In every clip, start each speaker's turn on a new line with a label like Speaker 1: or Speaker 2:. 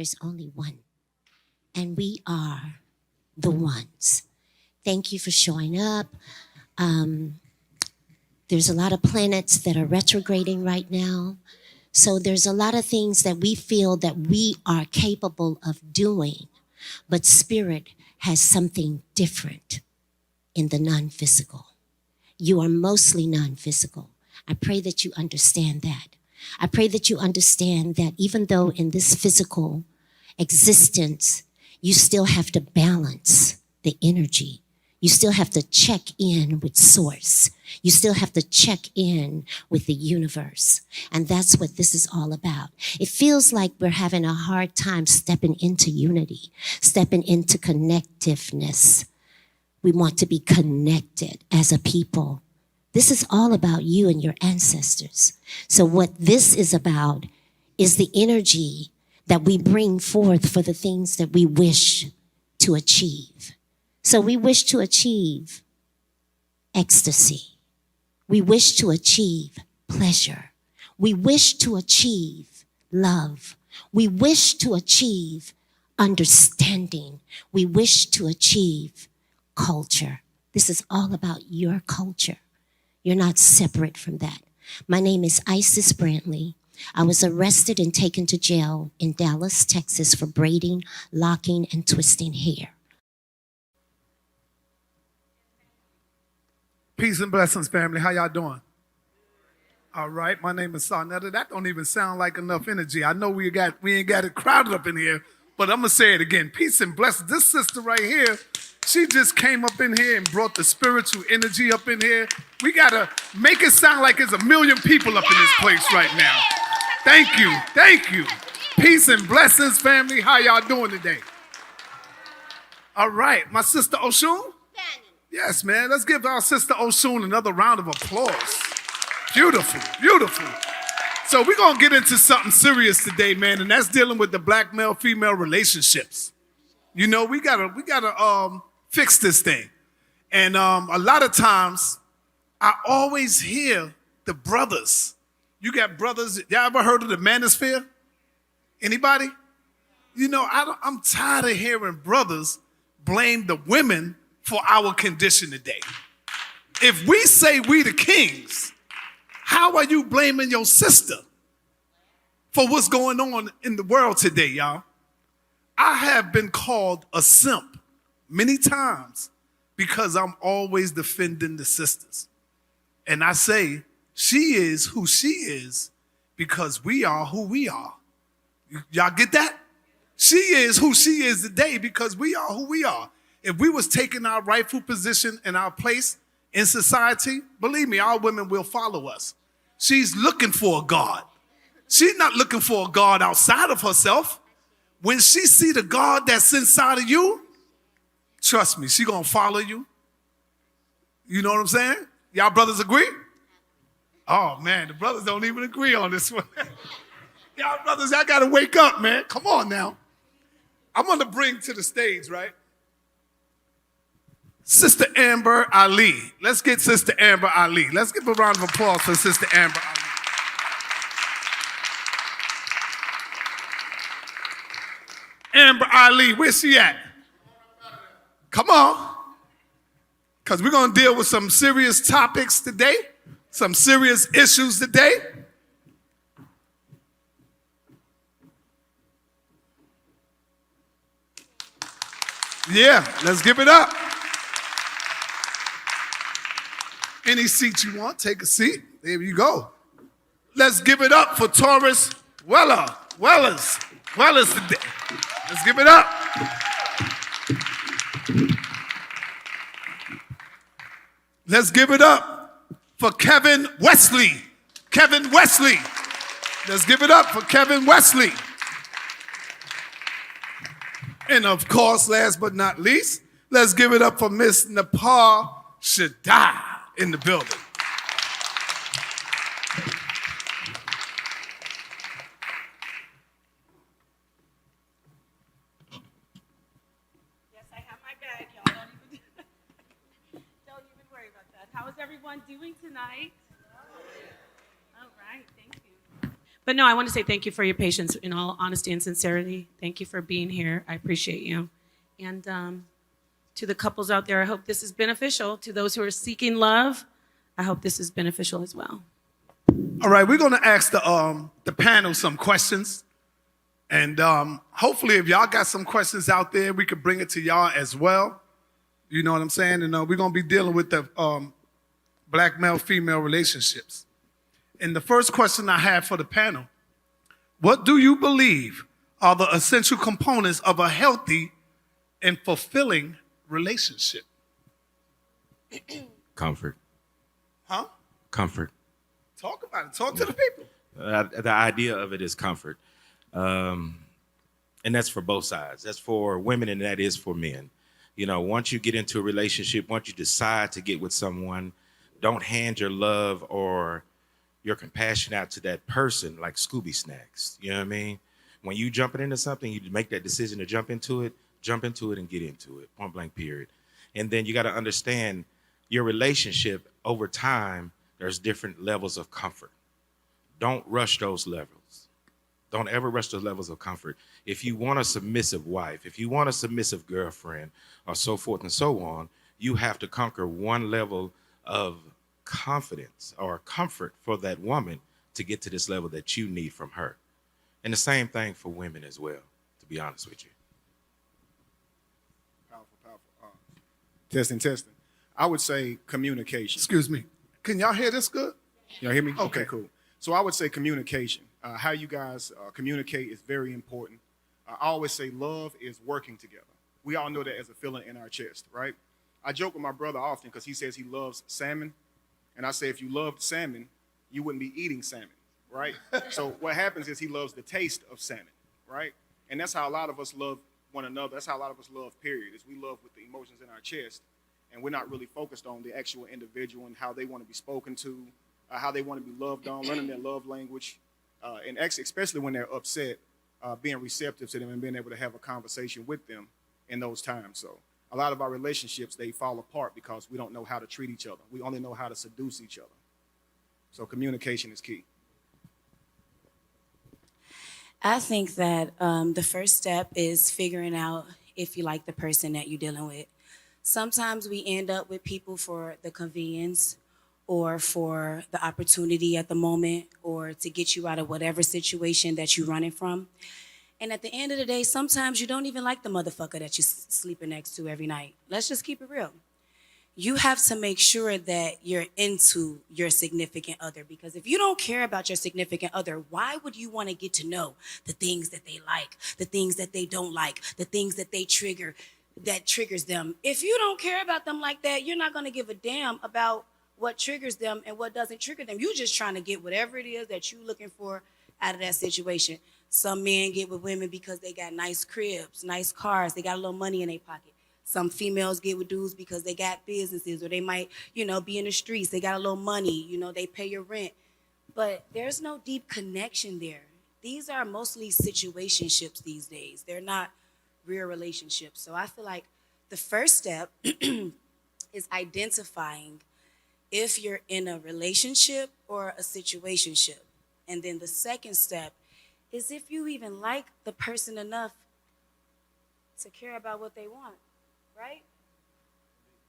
Speaker 1: There's only one. And we are the ones. Thank you for showing up. There's a lot of planets that are retrograding right now. So there's a lot of things that we feel that we are capable of doing, but spirit has something different in the non-physical. You are mostly non-physical. I pray that you understand that. I pray that you understand that even though in this physical existence, you still have to balance the energy. You still have to check in with source. You still have to check in with the universe. And that's what this is all about. It feels like we're having a hard time stepping into unity, stepping into connectiveness. We want to be connected as a people. This is all about you and your ancestors. So what this is about is the energy that we bring forth for the things that we wish to achieve. So we wish to achieve ecstasy. We wish to achieve pleasure. We wish to achieve love. We wish to achieve understanding. We wish to achieve culture. This is all about your culture. You're not separate from that. My name is Isis Brantley. I was arrested and taken to jail in Dallas, Texas for braiding, locking, and twisting hair.
Speaker 2: Peace and blessings, family. How y'all doing? All right. My name is Sarnetta. That don't even sound like enough energy. I know we ain't got it crowded up in here, but I'm gonna say it again. Peace and blessings. This sister right here, she just came up in here and brought the spiritual energy up in here. We gotta make it sound like there's a million people up in this place right now. Thank you. Thank you. Peace and blessings, family. How y'all doing today? All right. My sister Oshun? Yes, man. Let's give our sister Oshun another round of applause. Beautiful, beautiful. So we're going to get into something serious today, man, and that's dealing with the black male-female relationships. You know, we gotta fix this thing. And a lot of times, I always hear the brothers. You got brothers. Y'all ever heard of the manosphere? Anybody? You know, I'm tired of hearing brothers blame the women for our condition today. If we say we the kings, how are you blaming your sister for what's going on in the world today, y'all? I have been called a simp many times because I'm always defending the sisters. And I say, she is who she is because we are who we are. Y'all get that? She is who she is today because we are who we are. If we was taking our rightful position and our place in society, believe me, our women will follow us. She's looking for a God. She's not looking for a God outside of herself. When she see the God that's inside of you, trust me, she gonna follow you. You know what I'm saying? Y'all brothers agree? Oh man, the brothers don't even agree on this one. Y'all brothers, y'all gotta wake up, man. Come on now. I'm gonna bring to the stage, right? Sister Amber Ali. Let's get Sister Amber Ali. Let's give a round of applause for Sister Amber Ali. Amber Ali, where's she at? Come on. Because we're going to deal with some serious topics today, some serious issues today. Yeah, let's give it up. Any seat you want, take a seat. There you go. Let's give it up for Taurus Wellers today. Let's give it up. Let's give it up for Kevin Wesley. Kevin Wesley. Let's give it up for Kevin Wesley. And of course, last but not least, let's give it up for Miss Nepal Shaddai in the building.
Speaker 3: Yes, I have my bag, y'all. Don't even worry about that. How is everyone doing tonight? All right, thank you. But no, I want to say thank you for your patience in all honesty and sincerity. Thank you for being here. I appreciate you. And to the couples out there, I hope this is beneficial. To those who are seeking love, I hope this is beneficial as well.
Speaker 2: All right, we're going to ask the panel some questions. And hopefully if y'all got some questions out there, we could bring it to y'all as well. You know what I'm saying? And we're going to be dealing with the black male-female relationships. And the first question I have for the panel, what do you believe are the essential components of a healthy and fulfilling relationship?
Speaker 4: Comfort.
Speaker 2: Huh?
Speaker 4: Comfort.
Speaker 2: Talk about it. Talk to the people.
Speaker 4: The idea of it is comfort. And that's for both sides. That's for women and that is for men. You know, once you get into a relationship, once you decide to get with someone, don't hand your love or your compassion out to that person like Scooby snacks. You know what I mean? When you jumping into something, you make that decision to jump into it and get into it, point blank period. And then you got to understand your relationship over time, there's different levels of comfort. Don't rush those levels. Don't ever rush those levels of comfort. If you want a submissive wife, if you want a submissive girlfriend, or so forth and so on, you have to conquer one level of confidence or comfort for that woman to get to this level that you need from her. And the same thing for women as well, to be honest with you.
Speaker 5: Powerful. Testing. I would say communication.
Speaker 2: Excuse me. Can y'all hear this good?
Speaker 5: Y'all hear me?
Speaker 2: Okay.
Speaker 5: Cool. So I would say communication. How you guys communicate is very important. I always say love is working together. We all know that as a feeling in our chest, right? I joke with my brother often because he says he loves salmon. And I say, if you loved salmon, you wouldn't be eating salmon, right? So what happens is he loves the taste of salmon, right? And that's how a lot of us love one another. That's how a lot of us love, period, is we love with the emotions in our chest. And we're not really focused on the actual individual and how they want to be spoken to, how they want to be loved on, learning their love language. And especially when they're upset, being receptive to them and being able to have a conversation with them in those times. So a lot of our relationships, they fall apart because we don't know how to treat each other. We only know how to seduce each other. So communication is key.
Speaker 6: I think that the first step is figuring out if you like the person that you're dealing with. Sometimes we end up with people for the convenience or for the opportunity at the moment or to get you out of whatever situation that you're running from. And at the end of the day, sometimes you don't even like the motherfucker that you're sleeping next to every night. Let's just keep it real. You have to make sure that you're into your significant other, because if you don't care about your significant other, why would you want to get to know the things that they like, the things that they don't like, the things that they trigger, that triggers them? If you don't care about them like that, you're not going to give a damn about what triggers them and what doesn't trigger them. You're just trying to get whatever it is that you're looking for out of that situation. Some men get with women because they got nice cribs, nice cars, they got a little money in their pocket. Some females get with dudes because they got businesses or they might, be in the streets. They got a little money, they pay your rent. But there's no deep connection there. These are mostly situationships these days. They're not real relationships. So I feel like the first step is identifying if you're in a relationship or a situationship. And then the second step is if you even like the person enough to care about what they want, right?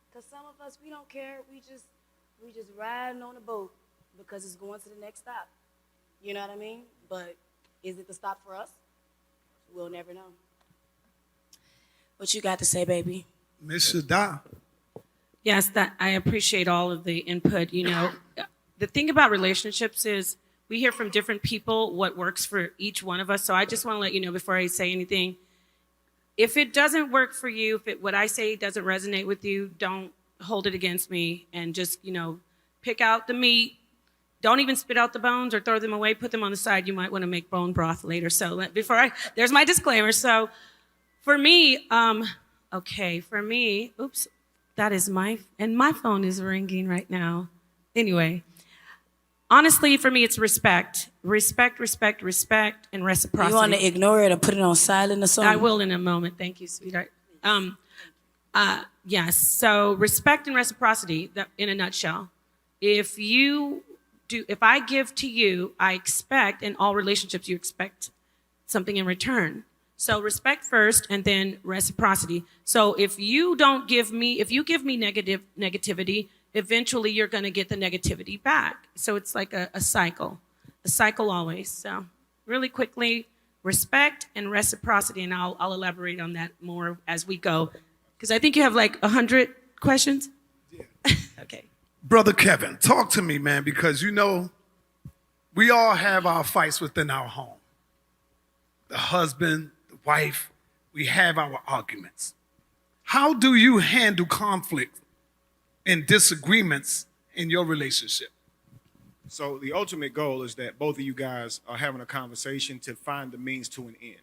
Speaker 6: Because some of us, we don't care. We just riding on a boat because it's going to the next stop. You know what I mean? But is it the stop for us? We'll never know. What you got to say, baby?
Speaker 2: Miss Shada.
Speaker 3: Yes, that I appreciate all of the input. The thing about relationships is we hear from different people what works for each one of us. So I just want to let you know before I say anything, if it doesn't work for you, if what I say doesn't resonate with you, don't hold it against me and just, pick out the meat. Don't even spit out the bones or throw them away. Put them on the side. You might want to make bone broth later. So there's my disclaimer. So for me, oops, that is my phone is ringing right now. Anyway, honestly, for me, it's respect, and reciprocity.
Speaker 6: You want to ignore it or put it on silent or something?
Speaker 3: I will in a moment. Thank you, sweetheart. Yes. So respect and reciprocity, in a nutshell. If you if I give to you, I expect, in all relationships, you expect something in return. So respect first and then reciprocity. So if you give me negativity, eventually you're going to get the negativity back. So it's like a cycle always. So really quickly, respect and reciprocity, and I'll elaborate on that more as we go. Because I think you have like 100 questions. Yeah. Okay.
Speaker 2: Brother Kevin, talk to me, man, because we all have our fights within our home. The husband, the wife, we have our arguments. How do you handle conflict and disagreements in your relationship?
Speaker 5: So the ultimate goal is that both of you guys are having a conversation to find the means to an end,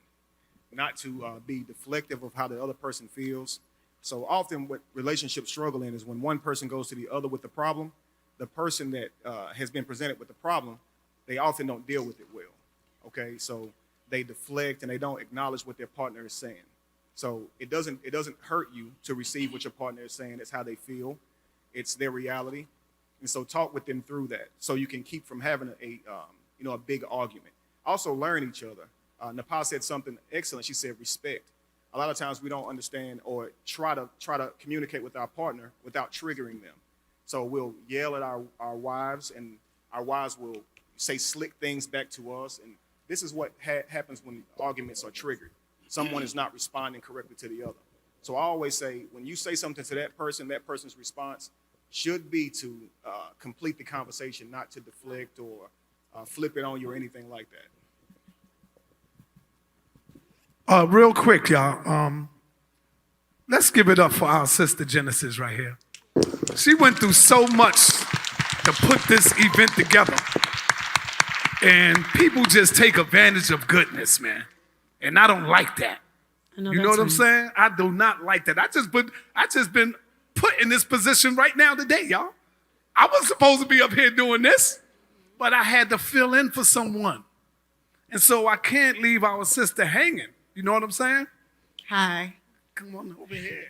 Speaker 5: not to be deflective of how the other person feels. So often what relationships struggle in is when one person goes to the other with the problem, the person that has been presented with the problem, they often don't deal with it well, okay? So they deflect and they don't acknowledge what their partner is saying. So it doesn't hurt you to receive what your partner is saying. It's how they feel. It's their reality. And so talk with them through that so you can keep from having a big argument. Also learn each other. Nepal said something excellent. She said respect. A lot of times we don't understand or try to communicate with our partner without triggering them. So we'll yell at our wives, and our wives will say slick things back to us. And this is what happens when arguments are triggered. Someone is not responding correctly to the other. So I always say, when you say something to that person's response should be to complete the conversation, not to deflect or flip it on you or anything like that.
Speaker 2: Real quick, y'all. Let's give it up for our sister Genesis right here. She went through so much to put this event together. And people just take advantage of goodness, man. And I don't like that. You know what I'm saying? I do not like that. I just been put in this position right now today, y'all. I was supposed to be up here doing this, but I had to fill in for someone. And so I can't leave our sister hanging. You know what I'm saying?
Speaker 7: Hi.
Speaker 2: Come on over here.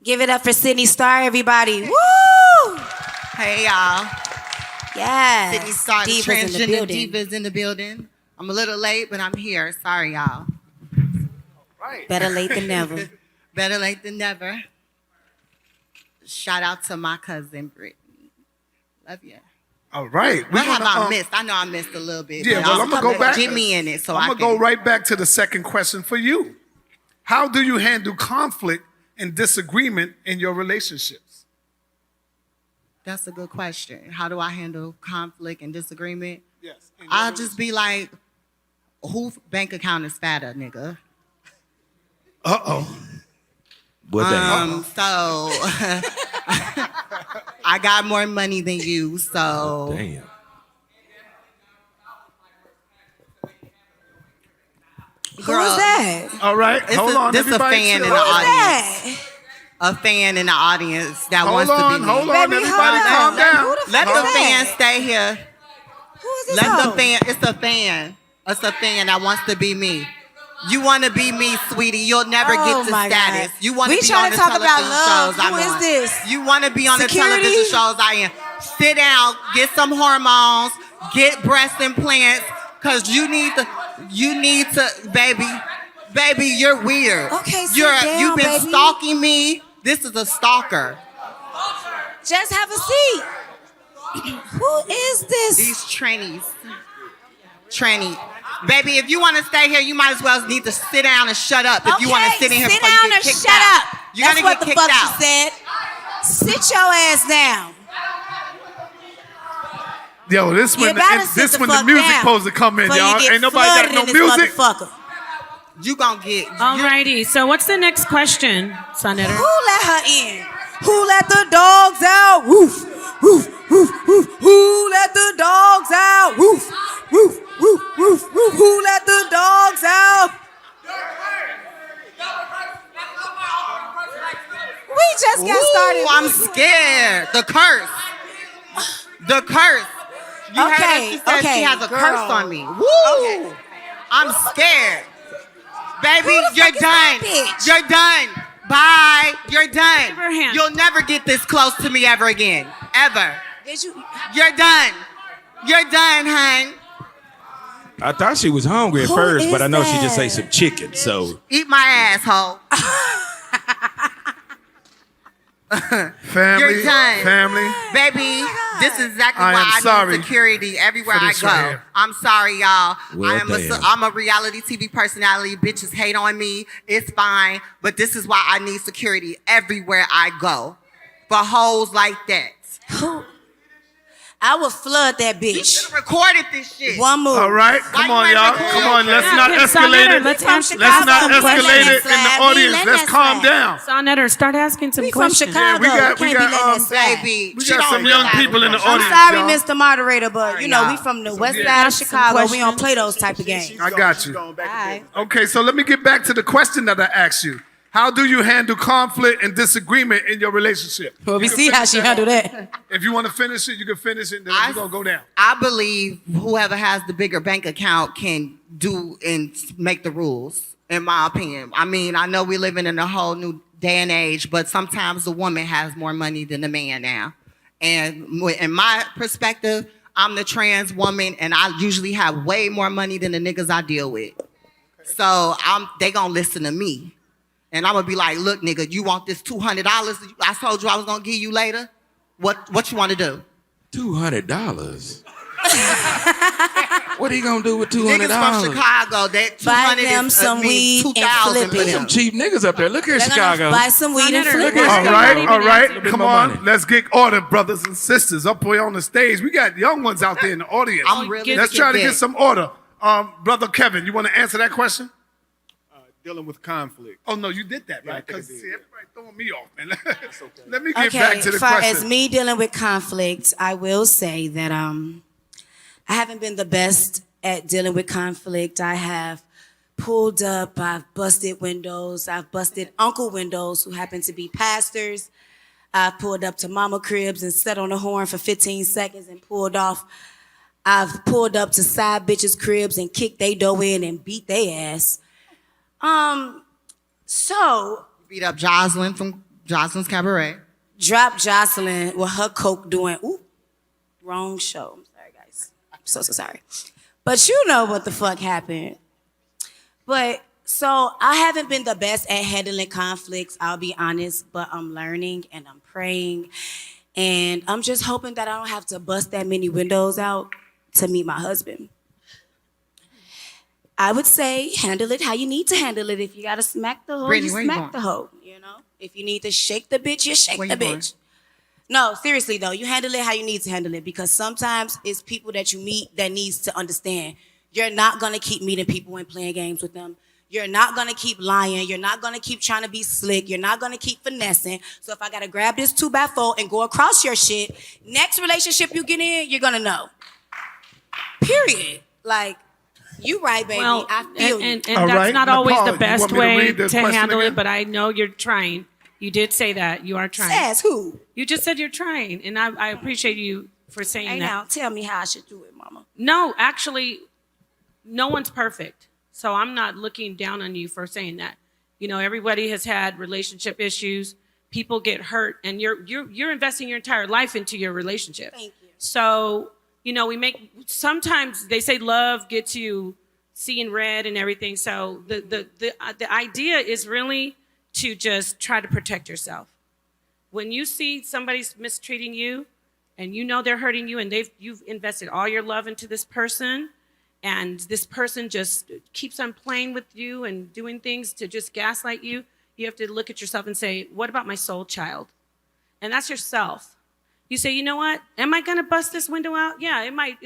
Speaker 6: Give it up for Sydney Star, everybody. Woo!
Speaker 7: Hey, y'all.
Speaker 6: Yes.
Speaker 7: Sydney Star, the
Speaker 6: Divas in the
Speaker 7: transgender
Speaker 6: building.
Speaker 7: divas in the building. I'm a little late, but I'm here. Sorry, y'all.
Speaker 2: Right.
Speaker 6: Better late than never.
Speaker 7: Better late than never. Shout out to my cousin, Brittany. Love you.
Speaker 2: All right.
Speaker 7: What have I missed? I know I missed a little bit.
Speaker 2: Yeah,
Speaker 7: but
Speaker 2: well, I'm going to go back.
Speaker 7: Get me in it so
Speaker 2: I'm
Speaker 7: I
Speaker 2: going
Speaker 7: can.
Speaker 2: to go right back to the second question for you. How do you handle conflict and disagreement in your relationships?
Speaker 7: That's a good question. How do I handle conflict and disagreement?
Speaker 2: Yes.
Speaker 7: I'll just be like, whose bank account is fatter, nigga?
Speaker 2: Uh-oh.
Speaker 4: What
Speaker 7: So I got more money than you, so
Speaker 4: Damn.
Speaker 7: girl,
Speaker 6: Who's that?
Speaker 2: All right. Hold on,
Speaker 7: this
Speaker 2: everybody.
Speaker 7: a fan in
Speaker 2: chill.
Speaker 7: the
Speaker 6: Who's
Speaker 7: audience.
Speaker 6: that?
Speaker 7: A fan in the audience that
Speaker 2: Hold
Speaker 7: wants to
Speaker 2: on,
Speaker 7: be me.
Speaker 2: hold on,
Speaker 6: Baby,
Speaker 2: everybody
Speaker 6: hold
Speaker 2: calm
Speaker 6: on.
Speaker 2: down.
Speaker 6: Who the
Speaker 7: Let
Speaker 6: fuck
Speaker 7: the
Speaker 6: is
Speaker 7: fan
Speaker 6: that?
Speaker 7: stay here.
Speaker 6: Who is this
Speaker 7: Let
Speaker 6: hoe?
Speaker 7: the fan. It's a fan. It's a fan that wants to be me. You want to be me, sweetie. You'll never
Speaker 6: Oh,
Speaker 7: get to
Speaker 6: my
Speaker 7: status.
Speaker 6: God.
Speaker 7: You want
Speaker 6: We
Speaker 7: to be
Speaker 6: tryna
Speaker 7: on the
Speaker 6: talk about
Speaker 7: television
Speaker 6: love.
Speaker 7: shows I'm
Speaker 6: Who is
Speaker 7: on.
Speaker 6: this?
Speaker 7: You want to be on the
Speaker 6: Security?
Speaker 7: television shows I am. Sit down, get some hormones, get breast implants, cause you need to, baby, you're weird.
Speaker 6: Okay, sit
Speaker 7: You've
Speaker 6: down,
Speaker 7: been
Speaker 6: baby.
Speaker 7: stalking me. This is a stalker.
Speaker 6: Just have a seat. Who is this?
Speaker 7: These trannies. Baby, if you want to stay here, you might as well need to sit down and shut up. If you want to sit in here
Speaker 6: sit
Speaker 7: before
Speaker 6: down
Speaker 7: you get
Speaker 6: or
Speaker 7: kicked
Speaker 6: shut
Speaker 7: out.
Speaker 6: up.
Speaker 7: You're
Speaker 6: That's
Speaker 7: gonna
Speaker 6: what
Speaker 7: get
Speaker 6: the
Speaker 7: kicked
Speaker 6: fuck
Speaker 7: out.
Speaker 6: she said. Sit your ass down.
Speaker 2: Yo, this
Speaker 6: You
Speaker 2: when
Speaker 6: better sit
Speaker 2: the
Speaker 6: fuck
Speaker 2: music
Speaker 6: down
Speaker 2: supposed to come in,
Speaker 6: before you
Speaker 2: y'all.
Speaker 6: get
Speaker 2: Ain't nobody got
Speaker 6: flooded
Speaker 2: no
Speaker 6: in this
Speaker 2: music.
Speaker 6: motherfucker.
Speaker 7: You gonna get.
Speaker 3: Alrighty, so what's the next question, Sonetter?
Speaker 6: Who let her in? Who let the dogs out? Woof, woof, woof, woof. Who let the dogs out? Woof, woof, woof, woof, woof. Who let the dogs out? We just got started.
Speaker 7: Ooh, I'm scared. The curse. The curse. You heard her? She said she has a
Speaker 6: girl.
Speaker 7: curse on me. Woo!
Speaker 6: Okay.
Speaker 7: I'm scared. Baby,
Speaker 6: Who the
Speaker 7: you're
Speaker 6: fuck is
Speaker 7: done.
Speaker 6: that bitch?
Speaker 7: You're done. Bye. You're done.
Speaker 3: her hand.
Speaker 7: You'll never get this close to me ever again. Ever.
Speaker 6: Did you?
Speaker 7: You're done. You're done, hon.
Speaker 4: I thought she was hungry at
Speaker 6: Who
Speaker 4: first, but
Speaker 6: is
Speaker 4: I know she just
Speaker 6: that?
Speaker 4: ate some chicken. So
Speaker 7: Eat my asshole.
Speaker 2: Family,
Speaker 7: You're done.
Speaker 2: family.
Speaker 7: Baby, this is exactly
Speaker 2: I
Speaker 7: why
Speaker 2: am
Speaker 7: I
Speaker 2: sorry
Speaker 7: need security everywhere
Speaker 2: for
Speaker 7: I
Speaker 2: this right
Speaker 7: go.
Speaker 2: here.
Speaker 7: I'm sorry, y'all.
Speaker 4: Well, damn.
Speaker 7: I'm a reality TV personality. Bitches hate on me. It's fine. But this is why I need security everywhere I go. For hoes like that.
Speaker 6: Who? I will flood that
Speaker 7: You
Speaker 6: bitch.
Speaker 7: should have recorded this shit.
Speaker 6: One move.
Speaker 2: All right,
Speaker 7: Why
Speaker 2: come
Speaker 7: you
Speaker 2: on,
Speaker 7: ain't
Speaker 2: y'all.
Speaker 7: recording?
Speaker 2: Come on, let's
Speaker 3: Yeah,
Speaker 2: not
Speaker 3: okay,
Speaker 2: escalate
Speaker 3: Sonetta,
Speaker 2: it.
Speaker 3: let's
Speaker 2: Let's
Speaker 3: answer
Speaker 2: not
Speaker 6: some
Speaker 2: escalate
Speaker 6: questions,
Speaker 2: it in the
Speaker 6: Flav.
Speaker 2: audience.
Speaker 6: Let
Speaker 2: Let's
Speaker 6: us
Speaker 2: calm
Speaker 6: laugh.
Speaker 2: down.
Speaker 3: Sonetta, start asking some
Speaker 6: We from
Speaker 3: questions.
Speaker 6: Chicago.
Speaker 2: Yeah, we got-
Speaker 6: we
Speaker 2: we
Speaker 6: can't
Speaker 2: got,
Speaker 6: be letting us laugh.
Speaker 7: Baby,
Speaker 2: We
Speaker 7: she
Speaker 2: got
Speaker 7: don't
Speaker 2: some young
Speaker 7: realize
Speaker 2: people in the
Speaker 7: what-
Speaker 6: I'm
Speaker 2: audience.
Speaker 6: sorry,
Speaker 2: y'all.
Speaker 6: Mr. Moderator, but you know, we
Speaker 7: y'all.
Speaker 6: from the west
Speaker 2: Yeah.
Speaker 6: side of
Speaker 3: Ask some
Speaker 6: Chicago. We don't
Speaker 3: questions.
Speaker 6: play those type of games.
Speaker 2: I got you.
Speaker 5: Going back and
Speaker 6: Alright.
Speaker 5: forth.
Speaker 2: Okay, so let me get back to the question that I asked you. How do you handle conflict and disagreement in your relationship?
Speaker 6: Well, we
Speaker 2: You can
Speaker 6: see how
Speaker 2: finish
Speaker 6: she
Speaker 2: that
Speaker 6: handled
Speaker 2: off.
Speaker 6: that.
Speaker 2: If you want to finish it, you can finish it, and then we're going to go down.
Speaker 7: I believe whoever has the bigger bank account can do and make the rules, in my opinion. I mean, I know we're living in a whole new day and age, but sometimes the woman has more money than the man now. And in my perspective, I'm the trans woman, and I usually have way more money than the niggas I deal with. So they gonna listen to me. And I'm gonna be like, look, nigga, you want this $200 I told you I was gonna give you later? What you wanna do?
Speaker 4: $200. What are you gonna do with
Speaker 7: Niggas from
Speaker 4: $200?
Speaker 7: Chicago, that
Speaker 6: Buy
Speaker 7: 200
Speaker 6: them
Speaker 7: is
Speaker 6: some weed and
Speaker 7: 2,000
Speaker 6: flip
Speaker 7: for
Speaker 6: it.
Speaker 7: them.
Speaker 4: Some cheap niggas up there. Look here,
Speaker 6: They're
Speaker 4: Chicago.
Speaker 6: gonna buy some weed and
Speaker 3: Sonetta,
Speaker 6: flip
Speaker 3: look
Speaker 6: it.
Speaker 3: at-
Speaker 2: All
Speaker 3: Not
Speaker 2: right,
Speaker 3: even
Speaker 2: all
Speaker 3: answer.
Speaker 2: right.
Speaker 4: Little bit
Speaker 2: Come
Speaker 4: more
Speaker 2: on.
Speaker 4: money.
Speaker 2: Let's get order, brothers and sisters, up here on the stage. We got young ones out there in the audience.
Speaker 7: I'm really
Speaker 2: Let's try to
Speaker 7: sick.
Speaker 2: get some order. Brother Kevin, you want to answer that question?
Speaker 5: Dealing with conflict.
Speaker 2: Oh, no, you did that,
Speaker 5: Yeah, I
Speaker 2: right?
Speaker 5: think I
Speaker 2: Because
Speaker 5: did.
Speaker 2: everybody throwing me off, man. Let me get
Speaker 6: Okay,
Speaker 2: back to the
Speaker 6: far
Speaker 2: question.
Speaker 6: as me dealing with conflict, I will say that I haven't been the best at dealing with conflict. I have pulled up, I've busted windows, I've busted uncle windows who happen to be pastors. I've pulled up to mama cribs and sat on the horn for 15 seconds and pulled off. I've pulled up to side bitches' cribs and kicked they door in and beat they ass. So
Speaker 7: Beat up Jocelyn from Jocelyn's Cabaret.
Speaker 6: drop Jocelyn with her coke doing, ooh, wrong show. I'm sorry, guys. I'm so sorry. But you know what the fuck happened. But so I haven't been the best at handling conflicts, I'll be honest, but I'm learning and I'm praying. And I'm just hoping that I don't have to bust that many windows out to meet my husband. I would say handle it how you need to handle it. If you gotta smack the hoe,
Speaker 7: Brittany,
Speaker 6: you
Speaker 7: where you
Speaker 6: smack
Speaker 7: going?
Speaker 6: the hoe, you know? If you need to shake the bitch, you shake
Speaker 7: Where
Speaker 6: the
Speaker 7: you going?
Speaker 6: bitch. No, seriously though, you handle it how you need to handle it because sometimes it's people that you meet that needs to understand. You're not gonna keep meeting people and playing games with them. You're not gonna keep lying. You're not gonna keep trying to be slick. You're not gonna keep finessing. So if I gotta grab this 2x4 and go across your shit, next relationship you get in, you're gonna know. Period. Like, you right, baby.
Speaker 3: Well,
Speaker 6: I feel
Speaker 3: and
Speaker 6: you.
Speaker 2: All
Speaker 3: that's
Speaker 2: right,
Speaker 3: not
Speaker 2: Nepal,
Speaker 3: always
Speaker 2: you
Speaker 3: the best
Speaker 2: want me to
Speaker 3: way
Speaker 2: read the
Speaker 3: to
Speaker 2: question
Speaker 3: handle
Speaker 2: again?
Speaker 3: it, but I know you're trying. You did say that. You are trying.
Speaker 6: Says who?
Speaker 3: You just said you're trying, and I appreciate you for saying
Speaker 6: Hey
Speaker 3: that.
Speaker 6: now, tell me how I should do it, mama.
Speaker 3: No, actually, no one's perfect. So I'm not looking down on you for saying that. You know, everybody has had relationship issues. People get hurt, and you're investing your entire life into your relationship.
Speaker 6: Thank you.
Speaker 3: So, you know, sometimes they say love gets you seeing red and everything. So the idea is really to just try to protect yourself. When you see somebody's mistreating you and you know they're hurting you and you've invested all your love into this person and this person just keeps on playing with you and doing things to just gaslight you, you have to look at yourself and say, what about my soul child? And that's yourself. You say, you know what? Am I going to bust this window out? Yeah, it might.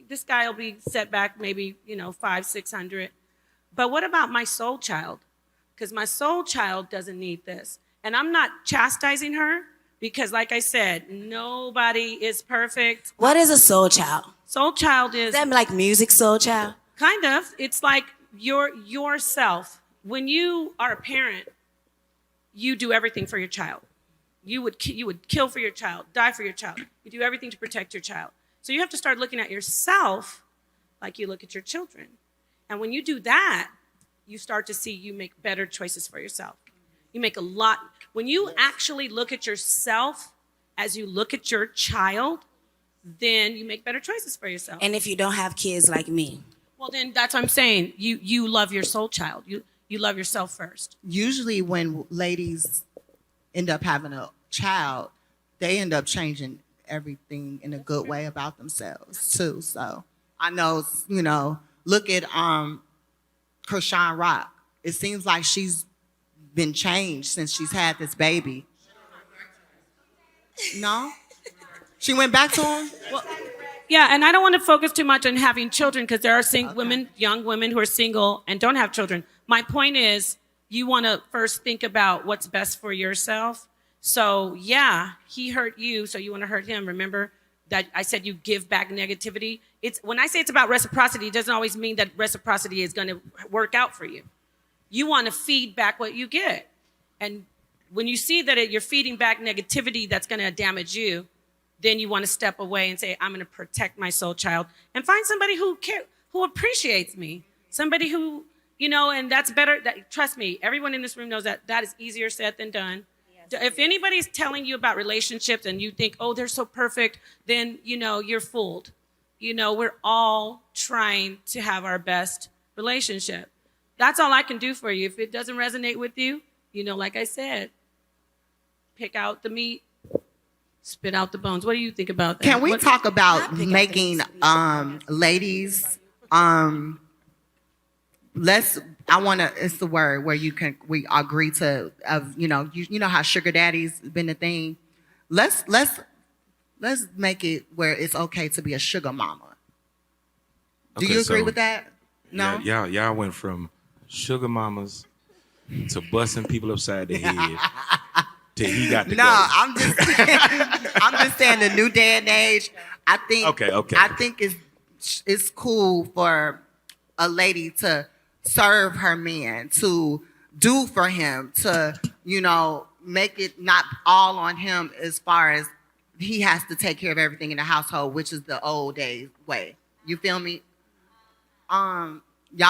Speaker 3: This guy will be set back maybe, $500-600. But what about my soul child? Because my soul child doesn't need this. And I'm not chastising her because, like I said, nobody is perfect.
Speaker 6: What is a soul child?
Speaker 3: Soul child is
Speaker 6: Is that like music, soul child?
Speaker 3: kind of, it's like yourself. When you are a parent, you do everything for your child. You would kill for your child, die for your child. You do everything to protect your child. So you have to start looking at yourself like you look at your children. And when you do that, you start to see you make better choices for yourself. You make a lot. When you actually look at yourself as you look at your child, then you make better choices for yourself.
Speaker 6: And if you don't have kids like me.
Speaker 3: Well, then that's what I'm saying. You love your soul child. You love yourself first.
Speaker 7: Usually when ladies end up having a child, they end up changing everything in a good way about themselves too. So I know, look at Krishan Rock. It seems like she's been changed since she's had this baby. No? She went back to him?
Speaker 3: Yeah, and I don't want to focus too much on having children because there are women, young women who are single and don't have children. My point is, you want to first think about what's best for yourself. So yeah, he hurt you, so you want to hurt him. Remember that I said you give back negativity. It's when I say it's about reciprocity, it doesn't always mean that reciprocity is going to work out for you. You want to feed back what you get, and when you see that you're feeding back negativity that's going to damage you, then you want to step away and say, I'm going to protect my soul child and find somebody who appreciates me, somebody who, and that's better. Trust me, everyone in this room knows that is easier said than done. Yes. If anybody's telling you about relationships and you think, oh, they're so perfect, then, you're fooled. We're all trying to have our best relationship. That's all I can do for you. If it doesn't resonate with you, like I said, pick out the meat, spit out the bones. What do you think about that?
Speaker 7: Can we talk about making ladies it's the word where we agree to you know how sugar daddy's been a thing. Let's make it where it's okay to be a sugar mama. Do you agree with that? No?
Speaker 4: Yeah, y'all went from sugar mamas to busting people upside the head. He got to go.
Speaker 7: I'm just saying the new day and age. I think
Speaker 4: Okay.
Speaker 7: I think it's cool for a lady to serve her man, to do for him, to make it not all on him as far as he has to take care of everything in the household, which is the old days way. You feel me? Y'all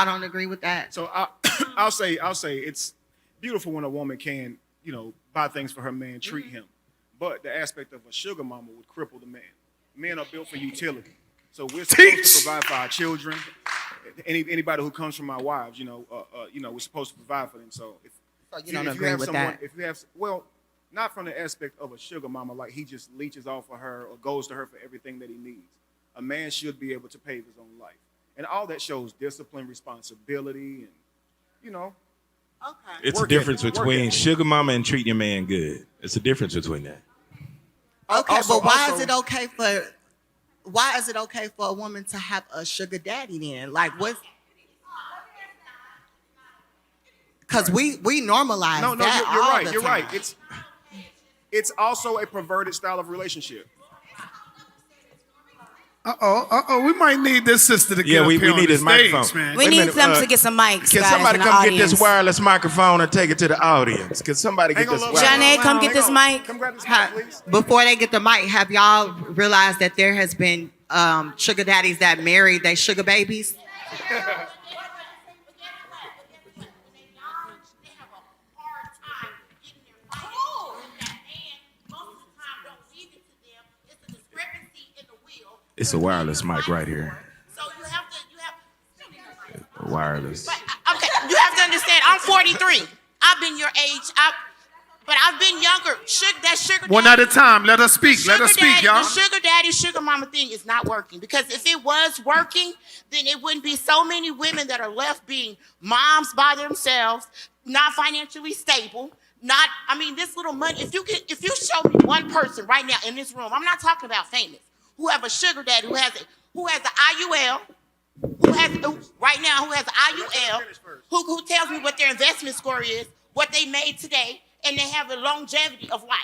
Speaker 7: don't agree with that?
Speaker 5: So I'll say it's beautiful when a woman can, buy things for her man, treat him. But the aspect of a sugar mama would cripple the man. Men are built for utility. So we're supposed to provide for our children. Anybody who comes from our wives, we're supposed to provide for them. So if
Speaker 7: you don't agree with that?
Speaker 5: If you have, not from the aspect of a sugar mama, like he just leeches off of her or goes to her for everything that he needs. A man should be able to pave his own life. And all that shows discipline, responsibility, and,
Speaker 7: Okay.
Speaker 4: It's a difference between sugar mama and treating your man good. It's a difference between that.
Speaker 7: Okay,
Speaker 5: Also-
Speaker 7: but why
Speaker 5: also-
Speaker 7: is it okay for a woman to have a sugar daddy then? Like what's because we normalize
Speaker 5: No,
Speaker 7: that
Speaker 5: you're
Speaker 7: all
Speaker 5: right.
Speaker 7: the
Speaker 5: You're
Speaker 7: time.
Speaker 5: right. It's also a perverted style of relationship.
Speaker 2: We might need this sister to get up
Speaker 4: we
Speaker 2: here on
Speaker 4: need
Speaker 2: the
Speaker 4: his
Speaker 2: stage,
Speaker 4: microphone.
Speaker 2: man.
Speaker 6: We
Speaker 4: Wait a
Speaker 6: need
Speaker 4: minute,
Speaker 6: them to get some mics,
Speaker 4: Can
Speaker 6: guys,
Speaker 4: somebody
Speaker 6: in the
Speaker 4: come get
Speaker 6: audience.
Speaker 4: this wireless microphone and take it to the audience? Can somebody get
Speaker 5: Hang on,
Speaker 4: this
Speaker 5: look.
Speaker 4: wireless?
Speaker 6: Janae, come get this mic.
Speaker 5: Come grab this mic, please.
Speaker 7: Before they get the mic, have y'all realized that there has been sugar daddies that married their sugar babies?
Speaker 4: It's a wireless mic right here.
Speaker 8: So you have
Speaker 4: Wireless.
Speaker 8: okay, you have to understand, I'm 43. I've been your age, but I've been younger. That sugar
Speaker 2: One at a time. Let us speak. Let us speak, y'all.
Speaker 8: The sugar daddy, sugar mama thing is not working. Because if it was working, then it wouldn't be so many women that are left being moms by themselves, not financially stable. This little money. If you show me one person right now in this room, I'm not talking about famous, who have a sugar daddy, who has an IUL, who has an IUL, who tells me what their investment score is, what they made today, and they have a longevity of life.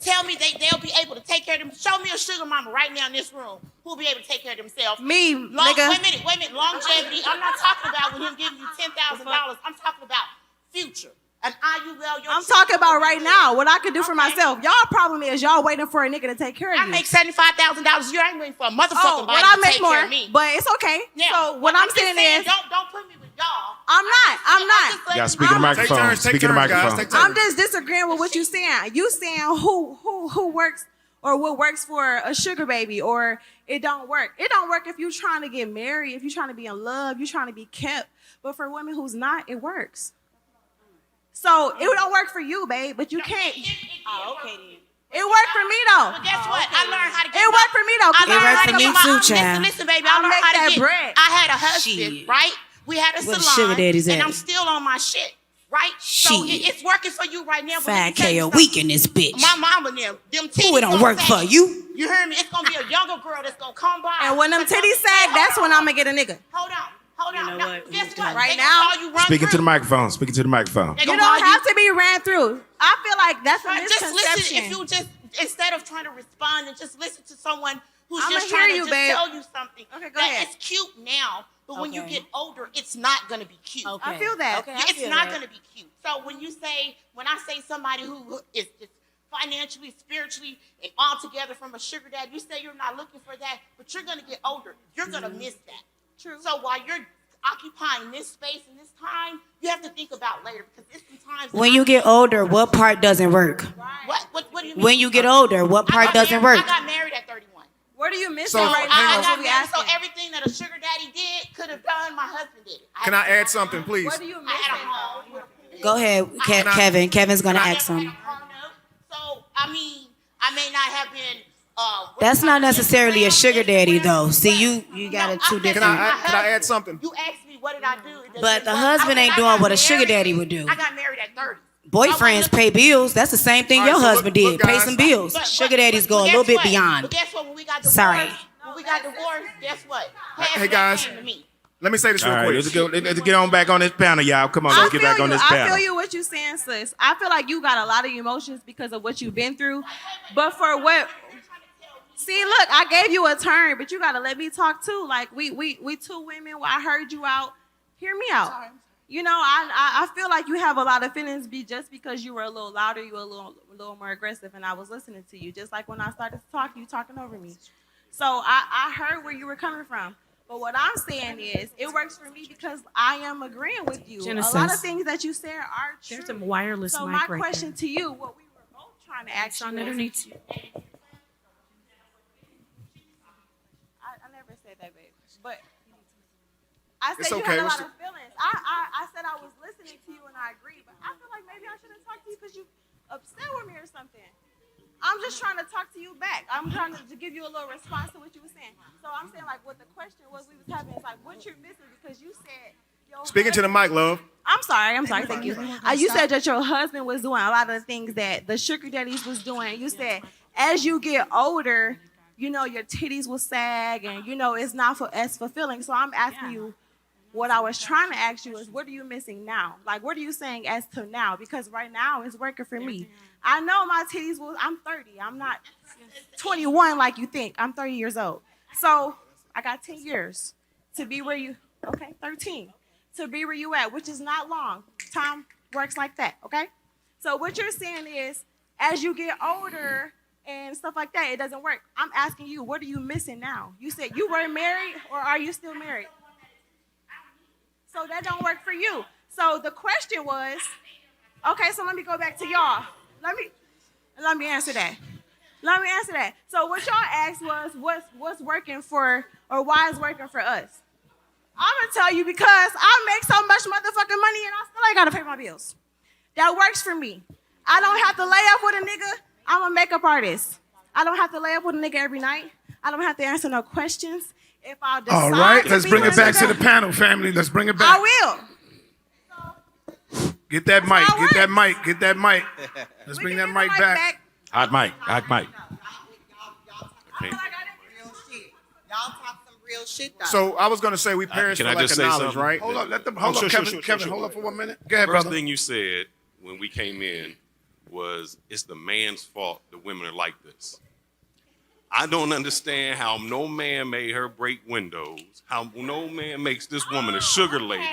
Speaker 8: Tell me they'll be able to take care of them. Show me a sugar mama right now in this room who'll be able to take care of themselves.
Speaker 6: Me, nigga.
Speaker 8: Wait a minute. Longevity. I'm not talking about when him giving you $10,000. I'm talking about future. An IUL.
Speaker 9: I'm talking about right now, what I can do for myself. Y'all problem is y'all waiting for a nigga to take care of you.
Speaker 8: I make $75,000 a year. I ain't waiting for a motherfucking
Speaker 9: well,
Speaker 8: body
Speaker 9: I
Speaker 8: to
Speaker 9: make
Speaker 8: take
Speaker 9: more,
Speaker 8: care of me.
Speaker 9: but it's okay.
Speaker 8: Now,
Speaker 9: So what I'm
Speaker 8: just
Speaker 9: saying is,
Speaker 8: don't put me with y'all.
Speaker 9: I'm not.
Speaker 4: Y'all speak in the microphone.
Speaker 5: turns,
Speaker 4: Speak
Speaker 5: take
Speaker 4: in the
Speaker 5: turns, guys,
Speaker 4: microphone.
Speaker 5: take turns.
Speaker 9: I'm just disagreeing with what you're saying. You saying who works or what works for a sugar baby, or it don't work. It don't work if you're trying to get married, if you're trying to be in love, you're trying to be kept. But for women who's not, it works. So it don't work for you, babe, but you can't.
Speaker 6: Oh, okay then.
Speaker 9: It worked for me though.
Speaker 8: But guess what? I learned how to get
Speaker 9: It worked for me though.
Speaker 8: I
Speaker 9: 'cause
Speaker 8: learned
Speaker 6: It worked
Speaker 8: how
Speaker 6: for
Speaker 8: to
Speaker 6: me
Speaker 8: get my
Speaker 6: too,
Speaker 8: own.
Speaker 6: child.
Speaker 8: Listen, baby, I
Speaker 9: I'll
Speaker 8: learned
Speaker 9: make
Speaker 8: how to
Speaker 9: that
Speaker 8: get.
Speaker 9: bread.
Speaker 8: I had a husband,
Speaker 6: Shit.
Speaker 8: right? We had a
Speaker 6: Where the
Speaker 8: salon,
Speaker 6: sugar daddies
Speaker 8: and
Speaker 6: at?
Speaker 8: I'm still on my shit, right? So
Speaker 6: Shit.
Speaker 8: it's working for you right now. But let me tell
Speaker 6: 5K
Speaker 8: you
Speaker 6: a
Speaker 8: something.
Speaker 6: week in this bitch.
Speaker 8: My mama and them titties
Speaker 6: Ooh, it don't
Speaker 8: gonna
Speaker 6: work
Speaker 8: sag.
Speaker 6: for you.
Speaker 8: You heard me? It's gonna be a younger girl that's gonna come by.
Speaker 9: And when them titties sag, that's when I'm gonna get a nigga.
Speaker 8: Hold on.
Speaker 6: know
Speaker 8: Now,
Speaker 6: what?
Speaker 8: guess what?
Speaker 9: Right
Speaker 8: They
Speaker 9: now-
Speaker 8: gonna call you run
Speaker 4: Speaking to
Speaker 8: through.
Speaker 4: the microphone. Speaking to the microphone.
Speaker 8: They
Speaker 9: You
Speaker 8: gonna
Speaker 9: don't
Speaker 8: call
Speaker 9: have to be ran through. I feel like that's a
Speaker 8: Just
Speaker 9: misconception.
Speaker 8: listen. If you just instead of trying to respond and just listen to someone who's
Speaker 9: I'ma
Speaker 8: just
Speaker 9: hear
Speaker 8: trying to
Speaker 9: you,
Speaker 8: just
Speaker 9: babe.
Speaker 8: tell you something
Speaker 9: Okay, go
Speaker 8: that
Speaker 9: ahead.
Speaker 8: is cute now, but when you
Speaker 6: Okay.
Speaker 8: get older, it's not gonna be cute.
Speaker 6: Okay.
Speaker 9: I feel that.
Speaker 6: Okay, I
Speaker 8: It's
Speaker 6: feel
Speaker 8: not
Speaker 6: that.
Speaker 8: gonna be cute. So when I say somebody who is financially, spiritually, and all together from a sugar dad, you say you're not looking for that, but you're gonna get older. You're gonna miss that.
Speaker 9: True.
Speaker 8: So while you're occupying this space and this time, you have to think about later because it's some times. that
Speaker 6: When
Speaker 8: I-
Speaker 6: you get older, what part doesn't work?
Speaker 8: what do you mean?
Speaker 6: When you get older, what
Speaker 8: I
Speaker 6: part
Speaker 8: got
Speaker 6: doesn't
Speaker 8: married-
Speaker 6: work?
Speaker 8: I got married at 31.
Speaker 9: What are you missing
Speaker 5: So,
Speaker 9: right
Speaker 5: hang
Speaker 9: now?
Speaker 5: on.
Speaker 9: Is
Speaker 8: I
Speaker 9: what
Speaker 8: got
Speaker 9: we
Speaker 8: married, so
Speaker 9: asking.
Speaker 8: everything that a sugar daddy did could have done, my husband did it.
Speaker 5: Can I add something, please?
Speaker 9: What are you
Speaker 8: I had a
Speaker 9: missing?
Speaker 8: home.
Speaker 6: Go ahead,
Speaker 5: Can I-
Speaker 6: Kevin. Kevin's gonna
Speaker 8: I
Speaker 6: ask
Speaker 8: never
Speaker 6: him.
Speaker 8: had a car note. So I mean, I may not have been.
Speaker 6: That's not necessarily a sugar daddy, though. See, you got it two
Speaker 5: Can
Speaker 6: different.
Speaker 5: I add something?
Speaker 8: You asked me what did I do? It doesn't
Speaker 6: But the
Speaker 8: work.
Speaker 6: husband
Speaker 8: I
Speaker 6: ain't
Speaker 8: got
Speaker 6: doing what a
Speaker 8: married.
Speaker 6: sugar daddy would do.
Speaker 8: I got married at 30.
Speaker 6: Boyfriends pay bills. That's the same thing
Speaker 5: All right,
Speaker 6: your
Speaker 5: so
Speaker 6: husband
Speaker 5: look,
Speaker 6: did. Pay
Speaker 5: guys.
Speaker 6: some bills.
Speaker 8: But-
Speaker 6: Sugar daddies go a
Speaker 8: guess
Speaker 6: little bit
Speaker 8: what?
Speaker 6: beyond.
Speaker 8: But guess what? When we got divorced,
Speaker 6: Sorry.
Speaker 8: guess what?
Speaker 5: Hey,
Speaker 8: Half of that
Speaker 5: guys.
Speaker 8: came to me.
Speaker 5: Let me say this
Speaker 4: All
Speaker 5: real
Speaker 4: right,
Speaker 5: quick.
Speaker 4: let's get on back on this panel, y'all. Come on, let's get back on this
Speaker 9: I
Speaker 4: panel.
Speaker 9: feel you what you saying, sis. I feel like you got a lot of emotions because of what you've been through. But for what? See, look, I gave you a turn, but you gotta let me talk too. Like we two women. I heard you out. Hear me out. You know, I feel like you have a lot of feelings just because you were a little louder, you were a little more aggressive, and I was listening to you. Just like when I started to talk, you talking over me. So I heard where you were coming from. But what I'm saying is, it works for me because I am agreeing with you.
Speaker 3: Genesis.
Speaker 9: A lot of things that you said are true.
Speaker 3: There's a wireless
Speaker 9: So
Speaker 3: mic
Speaker 9: my
Speaker 3: right
Speaker 9: question
Speaker 3: there.
Speaker 9: to you, what we were both trying to ask you
Speaker 3: Son
Speaker 9: is,
Speaker 3: underneath you.
Speaker 9: I never said that, babe. But I said
Speaker 5: It's
Speaker 9: you
Speaker 5: okay.
Speaker 9: had a
Speaker 5: We're
Speaker 9: lot
Speaker 5: still-
Speaker 9: of feelings. I said I was listening to you and I agree, but I feel like maybe I shouldn't talk to you because you upset with me or something. I'm just trying to talk to you back. I'm trying to give you a little response to what you were saying. So I'm saying like what the question was we was having is like what you're missing because you said your
Speaker 5: Speaking to the mic, love.
Speaker 9: I'm sorry. Thank you. You said that your husband was doing a lot of the things that the sugar daddies was doing. You said as you get older, you know, your titties will sag and, you know, it's not as fulfilling. So I'm asking you, what I was trying to ask you is, what are you missing now? Like, what are you saying as to now? Because right now it's working for me. I know my titties will, I'm 30. I'm not 21 like you think. I'm 30 years old. So I got 10 years to be where you, okay, 13. To be where you at, which is not long. Time works like that, okay? So what you're saying is, as you get older and stuff like that, it doesn't work. I'm asking you, what are you missing now? You said you were married, or are you still married? So that don't work for you. So the question was, okay, so let me go back to y'all. Let me answer that. Let me answer that. So what y'all asked was, what's working for, or why is working for us? I'm gonna tell you because I make so much motherfucking money and I still ain't gotta pay my bills. That works for me. I don't have to lay up with a nigga. I'm a makeup artist. I don't have to lay up with a nigga every night. I don't have to answer no questions. If I decide
Speaker 2: All right,
Speaker 9: to
Speaker 2: let's
Speaker 9: be
Speaker 2: bring
Speaker 9: with
Speaker 2: it back
Speaker 9: a
Speaker 2: to
Speaker 9: nigga,
Speaker 2: the panel, family. Let's bring it back.
Speaker 9: I will.
Speaker 2: Get that
Speaker 9: That's
Speaker 2: mic.
Speaker 9: how it
Speaker 2: Get that
Speaker 9: works.
Speaker 2: mic. Get that mic. Let's
Speaker 9: We
Speaker 2: bring
Speaker 9: can
Speaker 2: that
Speaker 9: get the
Speaker 2: mic back.
Speaker 4: Hot mic. Hot mic.
Speaker 7: Real shit. Y'all talk some real shit though.
Speaker 5: So I was gonna say we perish
Speaker 10: Can
Speaker 5: for
Speaker 10: I
Speaker 5: lack
Speaker 10: just
Speaker 5: of
Speaker 10: say
Speaker 5: knowledge,
Speaker 10: something?
Speaker 5: right?
Speaker 2: Hold up. Let them. Hold
Speaker 5: Oh,
Speaker 2: up,
Speaker 5: sure,
Speaker 2: Kevin.
Speaker 5: sure,
Speaker 2: Kevin,
Speaker 5: sure.
Speaker 2: hold up for 1 minute. Go ahead,
Speaker 10: First
Speaker 2: brother.
Speaker 10: thing you said when we came in was it's the man's fault the women are like this. I don't understand how no man made her break windows, how no man makes this woman a sugar lady.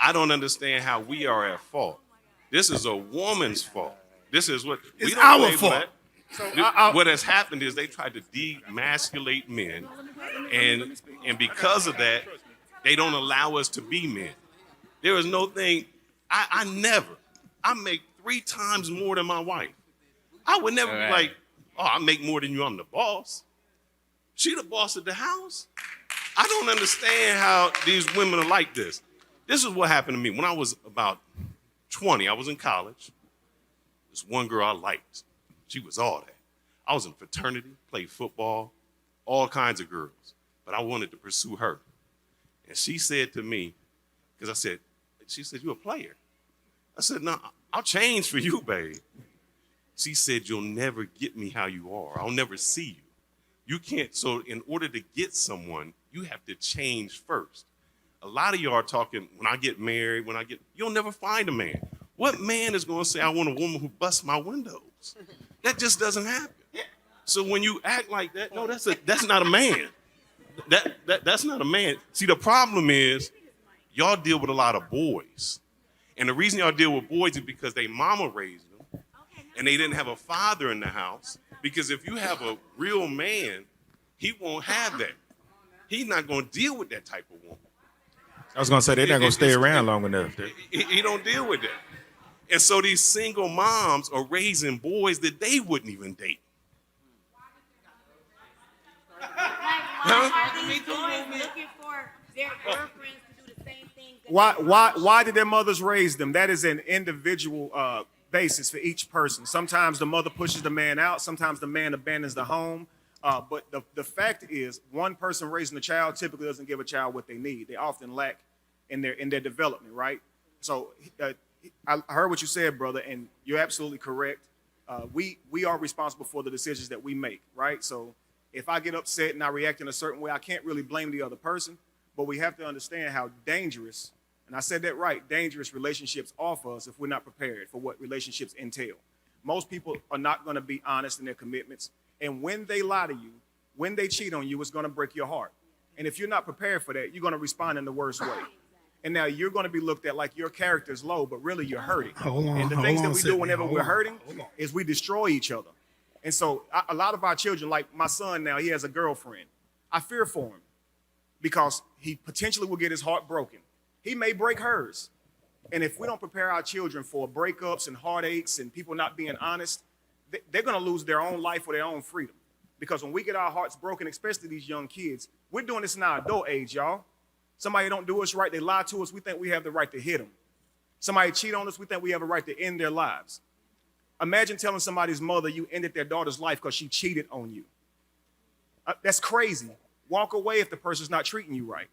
Speaker 10: I don't understand how we are at fault. This is a woman's fault. This is what
Speaker 2: It's
Speaker 10: we don't
Speaker 2: our
Speaker 10: label
Speaker 2: fault.
Speaker 10: that.
Speaker 5: So
Speaker 10: What has happened is they tried to demasculate men, and because of that, they don't allow us to be men. There is no thing. I make 3 times more than my wife. I would never be like, Oh, I make more than you, I'm the boss. She the boss of the house. I don't understand how these women are like this. This is what happened to me when I was about 20. I was in college. This one girl I liked. She was all that. I was in fraternity, played football, all kinds of girls. But I wanted to pursue her. And she said to me, because she said, you a player. I said, no, I'll change for you, babe. She said, you'll never get me how you are. I'll never see you. You can't, so in order to get someone, you have to change first. A lot of y'all are talking, when I get married, you'll never find a man. What man is going to say, I want a woman who busts my windows? That just doesn't happen. So when you act like that, no, that's not a man. That's not a man. See, the problem is, y'all deal with a lot of boys. And the reason y'all deal with boys is because they mama raised them, and they didn't have a father in the house. Because if you have a real man, he won't have that. He's not going to deal with that type of woman.
Speaker 4: I was going to say, they're not going to stay around long enough.
Speaker 10: He don't deal with that. And so these single moms are raising boys that they wouldn't even date.
Speaker 5: Why did their mothers raise them? That is an individual basis for each person. Sometimes the mother pushes the man out. Sometimes the man abandons the home. But the fact is, one person raising a child typically doesn't give a child what they need. They often lack in their development, right? So I heard what you said, brother, and you're absolutely correct. We are responsible for the decisions that we make, right? So if I get upset and I react in a certain way, I can't really blame the other person, but we have to understand how dangerous, and I said that right, dangerous relationships are for us if we're not prepared for what relationships entail. Most people are not going to be honest in their commitments, and when they lie to you, when they cheat on you, it's going to break your heart. And if you're not prepared for that, you're going to respond in the worst way. And now you're going to be looked at like your character is low, but really you're hurting. And the things that we do whenever we're hurting is we destroy each other. And so a lot of our children, like my son now, he has a girlfriend. I fear for him because he potentially will get his heart broken. He may break hers. And if we don't prepare our children for breakups and heartaches and people not being honest, they're going to lose their own life or their own freedom. Because when we get our hearts broken, especially these young kids, we're doing this in our adult age, y'all. Somebody don't do us right, they lie to us, we think we have the right to hit them. Somebody cheat on us, we think we have a right to end their lives. Imagine telling somebody's mother you ended their daughter's life because she cheated on you. That's crazy. Walk away if the person's not treating you right.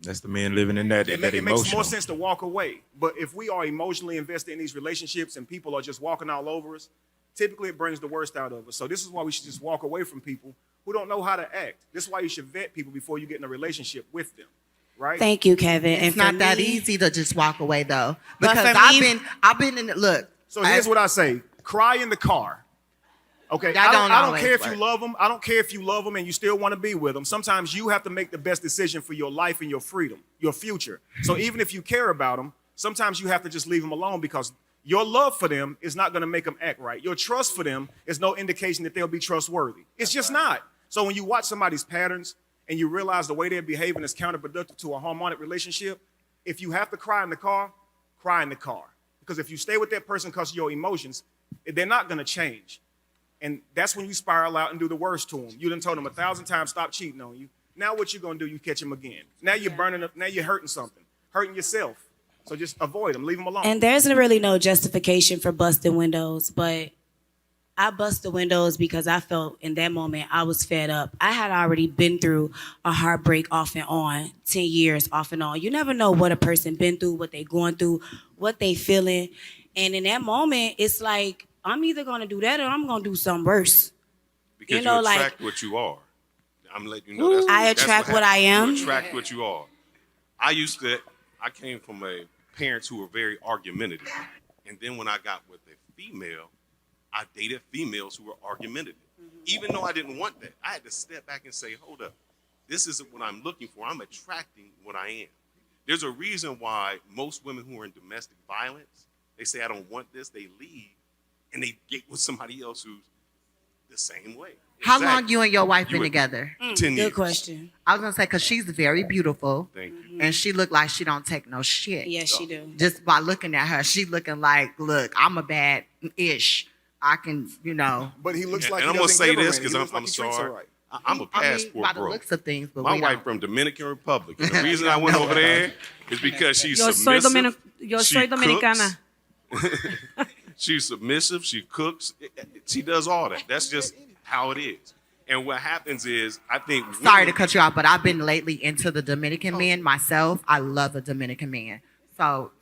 Speaker 4: That's the man living in that emotion.
Speaker 5: It makes more sense to walk away. But if we are emotionally invested in these relationships and people are just walking all over us, typically it brings the worst out of us. So this is why we should just walk away from people who don't know how to act. This is why you should vet people before you get in a relationship with them. Right?
Speaker 6: Thank you, Kevin.
Speaker 7: It's not that easy to just walk away though.
Speaker 6: But
Speaker 7: Because
Speaker 6: for
Speaker 7: I've been in the look.
Speaker 5: So here's what I say. Cry in the car. Okay.
Speaker 7: That don't
Speaker 5: I don't
Speaker 7: always
Speaker 5: care if
Speaker 7: work.
Speaker 5: you love them. I don't care if you love them and you still want to be with them. Sometimes you have to make the best decision for your life and your freedom, your future. So even if you care about them, sometimes you have to just leave them alone because your love for them is not going to make them act right. Your trust for them is no indication that they'll be trustworthy. It's just not. So when you watch somebody's patterns and you realize the way they're behaving is counterproductive to a harmonic relationship, if you have to cry in the car, cry in the car. Because if you stay with that person because of your emotions, they're not going to change. And that's when you spiral out and do the worst to them. You done told them 1,000 times, stop cheating on you. Now what you going to do? You catch them again. Now you're burning up. Now you're hurting something, hurting yourself. So just avoid them. Leave them alone.
Speaker 6: And there's really no justification for busting windows, but I bust the windows because I felt in that moment I was fed up. I had already been through a heartbreak off and on, 10 years off and on. You never know what a person been through, what they going through, what they feeling. And in that moment, it's like, I'm either going to do that or I'm going to do something worse.
Speaker 10: Because
Speaker 6: you
Speaker 10: attract what you are. I'm letting you know.
Speaker 6: I attract what I am.
Speaker 10: You attract what you are. I came from parents who were very argumentative. And then when I got with a female, I dated females who were argumentative. Even though I didn't want that, I had to step back and say, hold up, this isn't what I'm looking for. I'm attracting what I am. There's a reason why most women who are in domestic violence, they say, I don't want this, they leave, and they get with somebody else who's the same way.
Speaker 7: How long you and your wife been together?
Speaker 10: 10 years.
Speaker 6: Good question.
Speaker 7: I was gonna say because she's very beautiful,
Speaker 10: Thank you.
Speaker 7: and she look like she don't take no shit.
Speaker 6: Yes, she do.
Speaker 7: Just by looking at her, she looking like, look, I'm a bad-ish. I can, you know.
Speaker 5: But he looks like
Speaker 10: and
Speaker 5: he
Speaker 10: I'm gonna
Speaker 5: doesn't
Speaker 10: say
Speaker 5: give her
Speaker 10: this
Speaker 5: any.
Speaker 10: because
Speaker 5: He looks
Speaker 10: I'm
Speaker 5: like he treats her
Speaker 10: sorry.
Speaker 5: right.
Speaker 10: I'm a
Speaker 7: I mean,
Speaker 10: passport
Speaker 7: by the
Speaker 10: bro.
Speaker 7: looks of things, but
Speaker 10: My
Speaker 7: we
Speaker 10: wife
Speaker 7: don't.
Speaker 10: from Dominican Republic. And the reason I went over there is because she's
Speaker 3: Yo soy,
Speaker 10: submissive.
Speaker 3: yo
Speaker 10: she
Speaker 3: soy dominicana.
Speaker 10: cooks. She's submissive. She cooks. She does all that. That's just how it is. And what happens is, I think.
Speaker 7: Sorry to
Speaker 10: women-
Speaker 7: cut you off, but I've been lately into the Dominican men myself. I love a Dominican man. So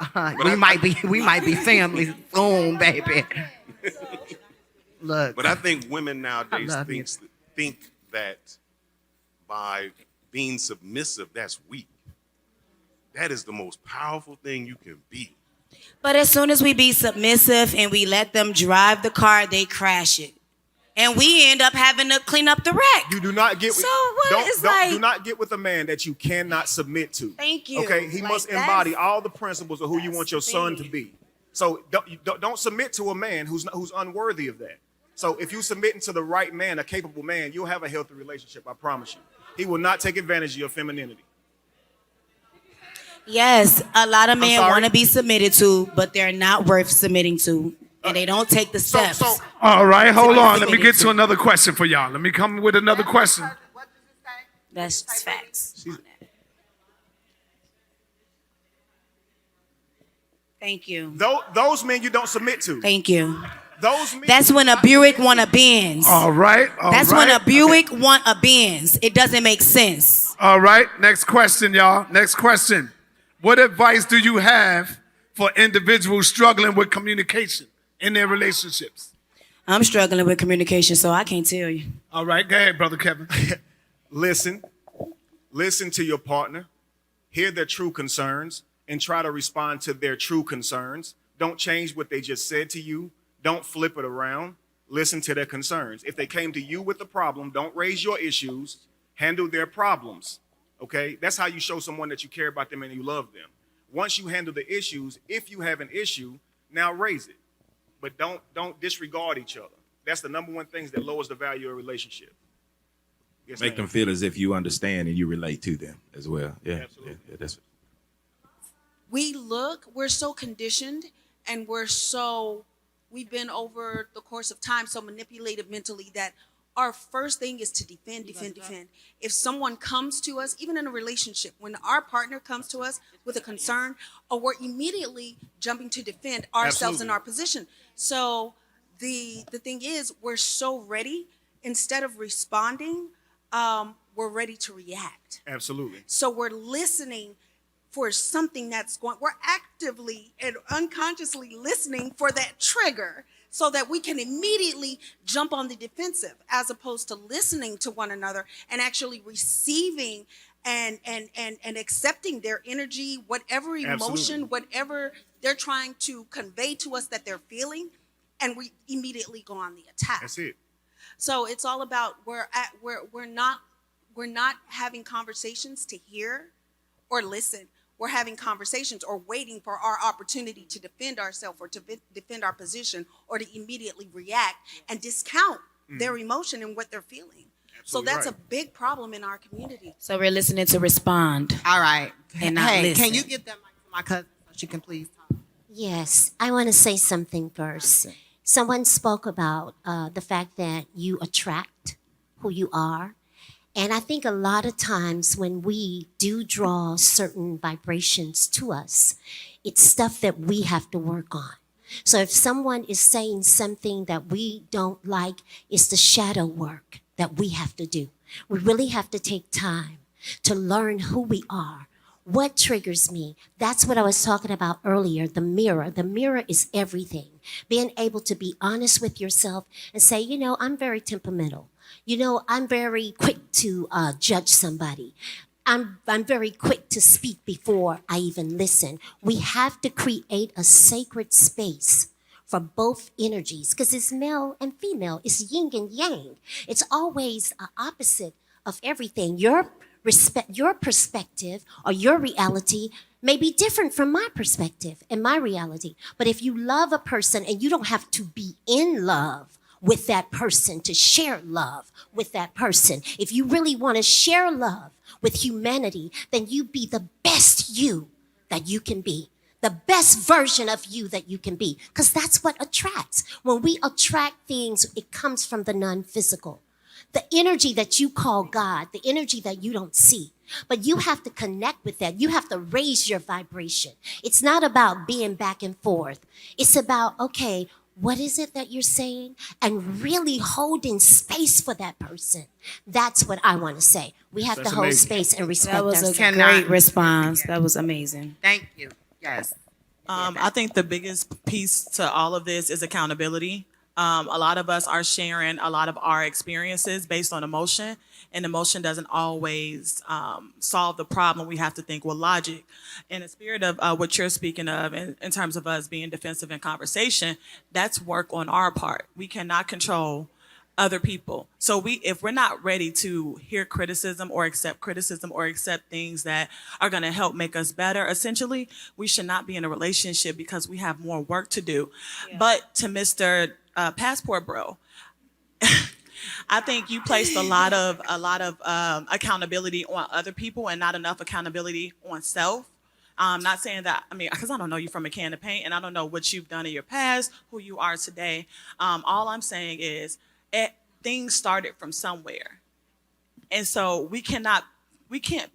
Speaker 7: we might be family soon, baby. Look.
Speaker 10: But I think women nowadays
Speaker 7: love you.
Speaker 10: think that by being submissive, that's weak. That is the most powerful thing you can be.
Speaker 6: But as soon as we be submissive and we let them drive the car, they crash it. And we end up having to clean up the wreck.
Speaker 5: You do not get with,
Speaker 6: So what
Speaker 5: don't,
Speaker 6: is
Speaker 5: don't-
Speaker 6: like-
Speaker 5: do not get with a man that you cannot submit to.
Speaker 6: Thank you.
Speaker 5: Okay, he
Speaker 6: Like,
Speaker 5: must
Speaker 6: that's-
Speaker 5: embody all the principles of who you want your
Speaker 6: that's the
Speaker 5: son
Speaker 6: thing.
Speaker 5: to be. So don't submit to a man who's unworthy of that. So if you submitting to the right man, a capable man, you'll have a healthy relationship. I promise you. He will not take advantage of your femininity.
Speaker 6: Yes, a lot of men
Speaker 5: sorry?
Speaker 6: want to be submitted to, but they're not worth submitting to. And they don't take the steps.
Speaker 2: All right, hold on. Let me
Speaker 6: submitted
Speaker 2: get to
Speaker 6: to.
Speaker 2: another question for y'all. Let me come with another question.
Speaker 6: That's just facts. Thank you.
Speaker 5: Those men you don't submit to.
Speaker 6: Thank you.
Speaker 5: Those men.
Speaker 6: That's when a Buick want a Benz.
Speaker 2: All right.
Speaker 6: That's when a Buick want a Benz. It doesn't make sense.
Speaker 2: All right. Next question, y'all. Next question. What advice do you have for individuals struggling with communication in their relationships?
Speaker 6: I'm struggling with communication, so I can't tell you.
Speaker 2: All right. Go ahead, Brother Kevin.
Speaker 5: Listen to your partner, hear their true concerns, and try to respond to their true concerns. Don't change what they just said to you. Don't flip it around. Listen to their concerns. If they came to you with a problem, don't raise your issues. Handle their problems. Okay? That's how you show someone that you care about them and you love them. Once you handle the issues, if you have an issue, now raise it. But don't disregard each other. That's the number one thing that lowers the value of a relationship. Yes,
Speaker 4: Make
Speaker 5: ma'am.
Speaker 4: them feel as if you understand and you relate to them as well. Yeah,
Speaker 5: Absolutely.
Speaker 4: yeah, that's
Speaker 11: We're so conditioned and we've been over the course of time so manipulated mentally that our first thing is to defend. If someone comes to us, even in a relationship, when our partner comes to us with a concern, or we're immediately jumping to defend ourselves and
Speaker 5: Absolutely.
Speaker 11: our position. So the thing is, we're so ready, instead of responding, we're ready to react.
Speaker 5: Absolutely.
Speaker 11: So we're listening for something we're actively and unconsciously listening for that trigger so that we can immediately jump on the defensive, as opposed to listening to one another and actually receiving and accepting their energy, whatever emotion,
Speaker 5: Absolutely.
Speaker 11: whatever they're trying to convey to us that they're feeling, and we immediately go on the attack.
Speaker 5: That's it.
Speaker 11: So it's all about we're not having conversations to hear or listen. We're having conversations or waiting for our opportunity to defend ourselves or to defend our position or to immediately react and discount their emotion and what they're feeling. So
Speaker 5: Absolutely
Speaker 11: that's
Speaker 5: right.
Speaker 11: a big problem in our community.
Speaker 6: So we're listening to respond.
Speaker 7: All right.
Speaker 6: And not
Speaker 7: hey,
Speaker 6: listen.
Speaker 7: can you get that mic to my cousin so she can please talk?
Speaker 1: Yes, I want to say something first. Someone spoke about the fact that you attract who you are. And I think a lot of times when we do draw certain vibrations to us, it's stuff that we have to work on. So if someone is saying something that we don't like, it's the shadow work that we have to do. We really have to take time to learn who we are. What triggers me? That's what I was talking about earlier, the mirror. The mirror is everything. Being able to be honest with yourself and say, you know, I'm very temperamental. You know, I'm very quick to judge somebody. I'm very quick to speak before I even listen. We have to create a sacred space for both energies because it's male and female. It's yin and yang. It's always an opposite of everything. Your perspective or your reality may be different from my perspective and my reality. But if you love a person, and you don't have to be in love with that person to share love with that person. If you really want to share love with humanity, then you be the best you that you can be. the best version of you that you can be, because that's what attracts. When we attract things, it comes from the non-physical. The energy that you call God, the energy that you don't see. But you have to connect with that. You have to raise your vibration. It's not about being back and forth. It's about, okay, what is it that you're saying? And really holding space for that person. That's what I want to say. We have
Speaker 5: That's
Speaker 1: to hold
Speaker 5: amazing.
Speaker 1: space and respect
Speaker 6: That was a
Speaker 1: ourselves.
Speaker 6: great response. That was amazing.
Speaker 7: Thank you. Yes.
Speaker 12: I think the biggest piece to all of this is accountability. A lot of us are sharing a lot of our experiences based on emotion, and emotion doesn't always solve the problem. We have to think with logic. In the spirit of what you're speaking of, in terms of us being defensive in conversation, that's work on our part. We cannot control other people. So if we're not ready to hear criticism or accept things that are going to help make us better, essentially, we should not be in a relationship because we have more work to do. Yeah. But to Mr. Passport Bro, I think you placed a lot of accountability on other people and not enough accountability on self. I'm not saying that, because I don't know you from a can of paint and I don't know what you've done in your past, who you are today. All I'm saying is things started from somewhere. And so we can't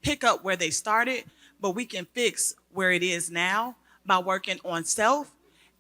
Speaker 12: pick up where they started, but we can fix where it is now by working on self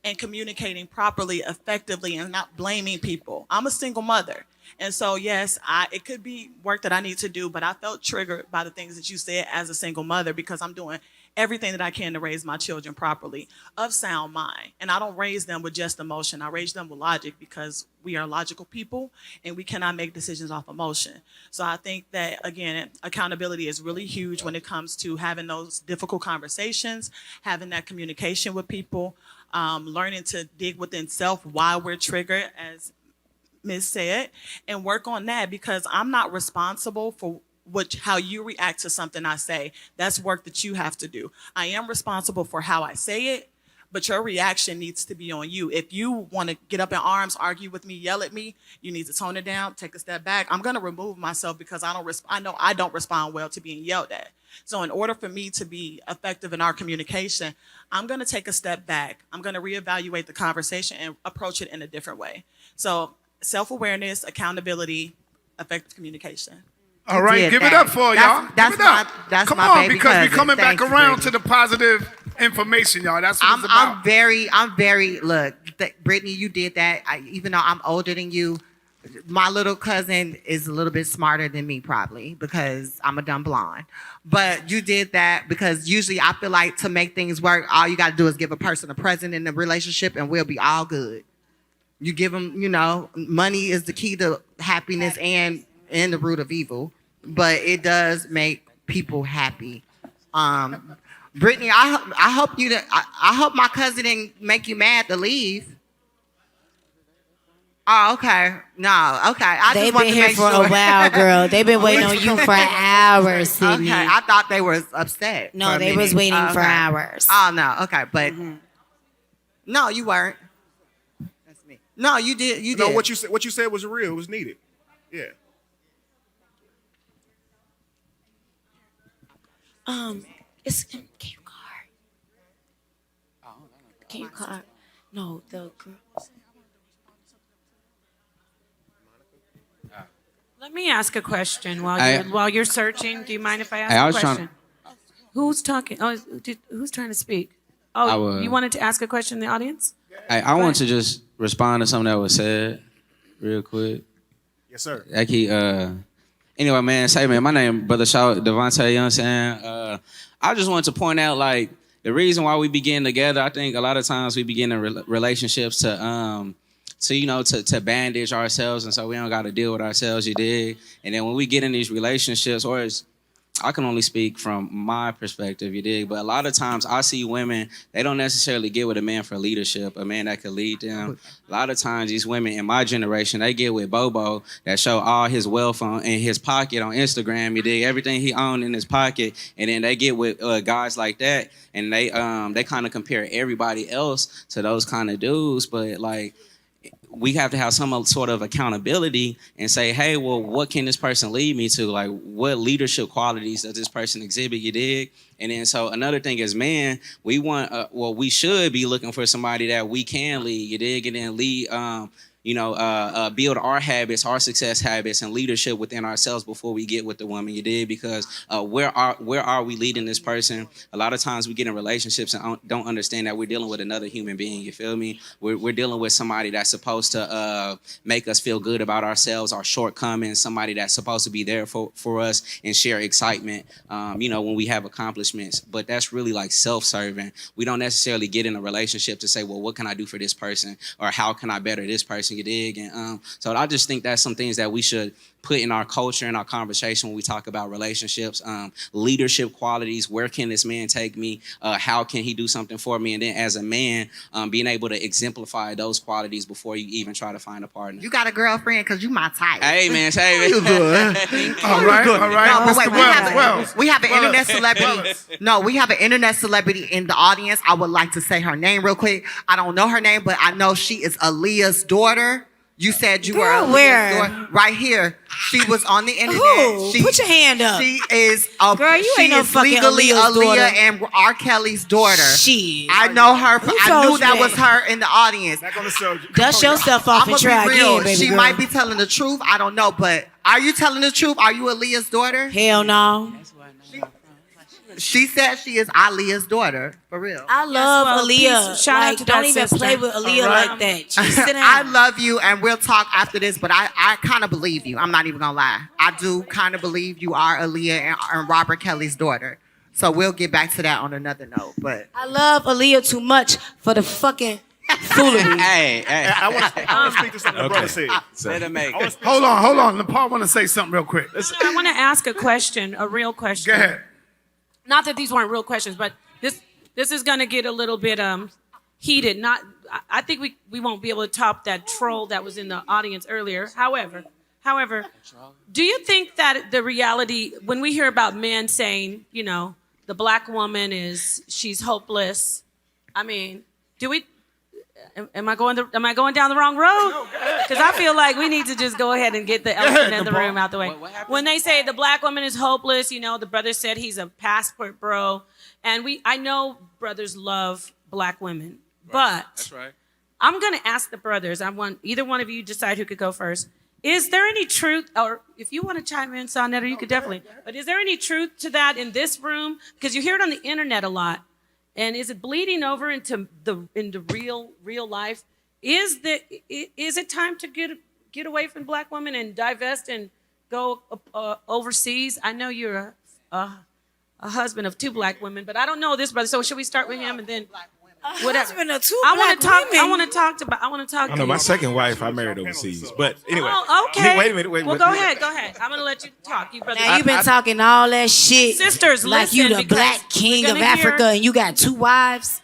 Speaker 12: and communicating properly, effectively, and not blaming people. I'm a single mother. And so, yes, it could be work that I need to do, but I felt triggered by the things that you said as a single mother because I'm doing everything that I can to raise my children properly, of sound mind. And I don't raise them with just emotion. I raise them with logic because we are logical people and we cannot make decisions off emotion. So I think that, again, accountability is really huge when it comes to having those difficult conversations, having that communication with people, learning to dig within self why we're triggered, as Ms. said, and work on that because I'm not responsible for how you react to something I say. That's work that you have to do. I am responsible for how I say it, but your reaction needs to be on you. If you want to get up in arms, argue with me, yell at me, you need to tone it down, take a step back. I'm going to remove myself because I know I don't respond well to being yelled at. So in order for me to be effective in our communication, I'm going to take a step back. I'm going to reevaluate the conversation and approach it in a different way. So self-awareness, accountability, effective communication.
Speaker 2: All right,
Speaker 7: did
Speaker 2: give it
Speaker 7: that.
Speaker 2: up for
Speaker 7: That's-
Speaker 2: y'all.
Speaker 7: that's
Speaker 2: Give it up.
Speaker 7: my- that's
Speaker 2: Come
Speaker 7: my
Speaker 2: on,
Speaker 7: baby
Speaker 2: because we're
Speaker 7: cousin.
Speaker 2: coming back
Speaker 7: Thanks,
Speaker 2: around
Speaker 7: Brittany.
Speaker 2: to the positive information, y'all. That's what it's about.
Speaker 7: I'm very, look, Brittany, you did that. Even though I'm older than you, my little cousin is a little bit smarter than me probably because I'm a dumb blonde. But you did that because usually I feel like to make things work, all you got to do is give a person a present in the relationship and we'll be all good. You give them, money is the key to happiness and the root of evil, but it does make people happy. Brittany, I hope my cousin didn't make you mad to leave. Oh, okay. No, okay.
Speaker 6: They've been here for a while, girl. They've been waiting on you for hours, Sydney.
Speaker 7: Okay, I thought they was upset.
Speaker 6: No, they was waiting for hours.
Speaker 7: Oh no, okay, but no, you weren't. That's me. No, you did. You did.
Speaker 5: No, what you said was real. It was needed. Yeah.
Speaker 6: It's can you card? Can you card? No, the girls.
Speaker 3: Let me ask a question while you're searching. Do you mind if I ask
Speaker 13: I
Speaker 3: a
Speaker 13: was
Speaker 3: question? Who's talking? Oh, who's trying to speak? Oh, you wanted to ask a question in the audience?
Speaker 13: I want to just respond to something that was said real quick.
Speaker 5: Yes, sir.
Speaker 13: Anyway, man, my name Brother Shaw Devontae, you know what I'm saying? I just wanted to point out, like, the reason why we begin together, I think a lot of times we begin in relationships to bandage ourselves, and so we don't got to deal with ourselves, you dig? And then when we get in these relationships, I can only speak from my perspective, you dig? But a lot of times I see women, they don't necessarily get with a man for leadership, a man that could lead them. A lot of times these women in my generation, they get with Bobo that show all his wealth in his pocket on Instagram, you dig? Everything he owned in his pocket. And then they get with guys like that, and they kind of compare everybody else to those kind of dudes. But like, we have to have some sort of accountability and say, hey, well, what can this person lead me to? Like, what leadership qualities does this person exhibit? You dig? And then so another thing is, man, we want, we should be looking for somebody that we can lead. You dig? And then lead, build our habits, our success habits, and leadership within ourselves before we get with the woman. You did, because where are we leading this person? A lot of times we get in relationships and don't understand that we're dealing with another human being. You feel me? We're dealing with somebody that's supposed to make us feel good about ourselves, our shortcomings. Somebody that's supposed to be there for us and share excitement. When we have accomplishments. But that's really like self-serving. We don't necessarily get in a relationship to say, well, what can I do for this person, or how can I better this person? You dig? And so I just think that's some things that we should put in our culture, in our conversation when we talk about relationships, leadership qualities. Where can this man take me? How can he do something for me? And then as a man, being able to exemplify those qualities before you even try to find a partner.
Speaker 7: You got a girlfriend because you my type.
Speaker 13: Hey, man, say
Speaker 2: You good? All right.
Speaker 7: No, but wait,
Speaker 2: Wells.
Speaker 7: we have an internet celebrity. No, we have an internet celebrity in the audience. I would like to say her name real quick. I don't know her name, but I know she is Aaliyah's daughter. You said you were Aaliyah's
Speaker 14: where?
Speaker 7: daughter. Right here. She was on the internet.
Speaker 14: Who? Put your hand up.
Speaker 7: She is
Speaker 14: Girl, you
Speaker 7: she
Speaker 14: ain't no
Speaker 7: is
Speaker 14: fucking
Speaker 7: legally
Speaker 14: Aaliyah's
Speaker 7: Aaliyah
Speaker 14: daughter.
Speaker 7: and R. Kelly's daughter.
Speaker 14: Shit.
Speaker 7: I know her.
Speaker 14: Who
Speaker 7: I
Speaker 14: told
Speaker 7: knew
Speaker 14: you
Speaker 7: that
Speaker 14: that?
Speaker 7: was her in the audience.
Speaker 5: Back on the subject.
Speaker 14: Dust yourself off
Speaker 7: I'ma
Speaker 14: and try
Speaker 7: be real.
Speaker 14: again, baby
Speaker 7: She
Speaker 14: girl.
Speaker 7: might be telling the truth. I don't know, but are you telling the truth? Are you Aaliyah's daughter?
Speaker 14: Hell no.
Speaker 7: She said she is Aaliyah's daughter, for real.
Speaker 14: I love
Speaker 3: well,
Speaker 14: Aaliyah.
Speaker 3: peace. Shout out
Speaker 14: Like,
Speaker 3: to
Speaker 14: don't
Speaker 3: that
Speaker 14: even
Speaker 3: sister.
Speaker 14: play with Aaliyah
Speaker 2: All right.
Speaker 14: like that. Just sit down.
Speaker 7: I love you, and we'll talk after this, but I kind of believe you. I'm not even going to lie. I do kind of believe you are Aaliyah and Robert Kelly's daughter. So we'll get back to that on another note. But
Speaker 14: I love Aaliyah too much for the fucking foolery.
Speaker 13: Hey.
Speaker 5: I want to speak to something the brother said.
Speaker 13: Let him make.
Speaker 2: Hold on. Paul want to say something real quick.
Speaker 3: I want to ask a question, a real question.
Speaker 2: Go ahead.
Speaker 3: Not that these weren't real questions, but this is going to get a little bit heated. I think we won't be able to top that troll that was in the audience earlier. However, do you think that the reality, when we hear about men saying, the black woman she's hopeless, I mean, am I going down the wrong road? Because I feel like we need to just go ahead and get the elephant in the room out the way. When they say the black woman is hopeless, the brother said he's a passport bro, and I know brothers love black women, but
Speaker 13: That's right.
Speaker 3: I'm going to ask the brothers. I want either one of you decide who could go first. Is there any truth, or if you want to chime in, Sonetta, you could definitely. But is there any truth to that in this room? Because you hear it on the internet a lot. And is it bleeding over into real life? Is it time to get away from black women and divest and go overseas? I know you're a husband of 2 black women, but I don't know this brother. So should we start with him and then whatever?
Speaker 14: Husband of 2
Speaker 3: I want
Speaker 14: black
Speaker 3: to talk.
Speaker 14: women.
Speaker 3: I want to talk about. I want to talk.
Speaker 4: I know my second wife I married overseas, but anyway.
Speaker 3: Oh, okay.
Speaker 4: Wait a minute. Wait.
Speaker 3: Well, go ahead. I'm going to let you talk. You brothers.
Speaker 14: Now you've been talking all that shit.
Speaker 3: Sisters,
Speaker 14: like you
Speaker 3: listen,
Speaker 14: the
Speaker 3: because
Speaker 14: black king
Speaker 3: we're
Speaker 14: of
Speaker 3: gonna
Speaker 14: Africa
Speaker 3: hear-
Speaker 14: and you got 2 wives.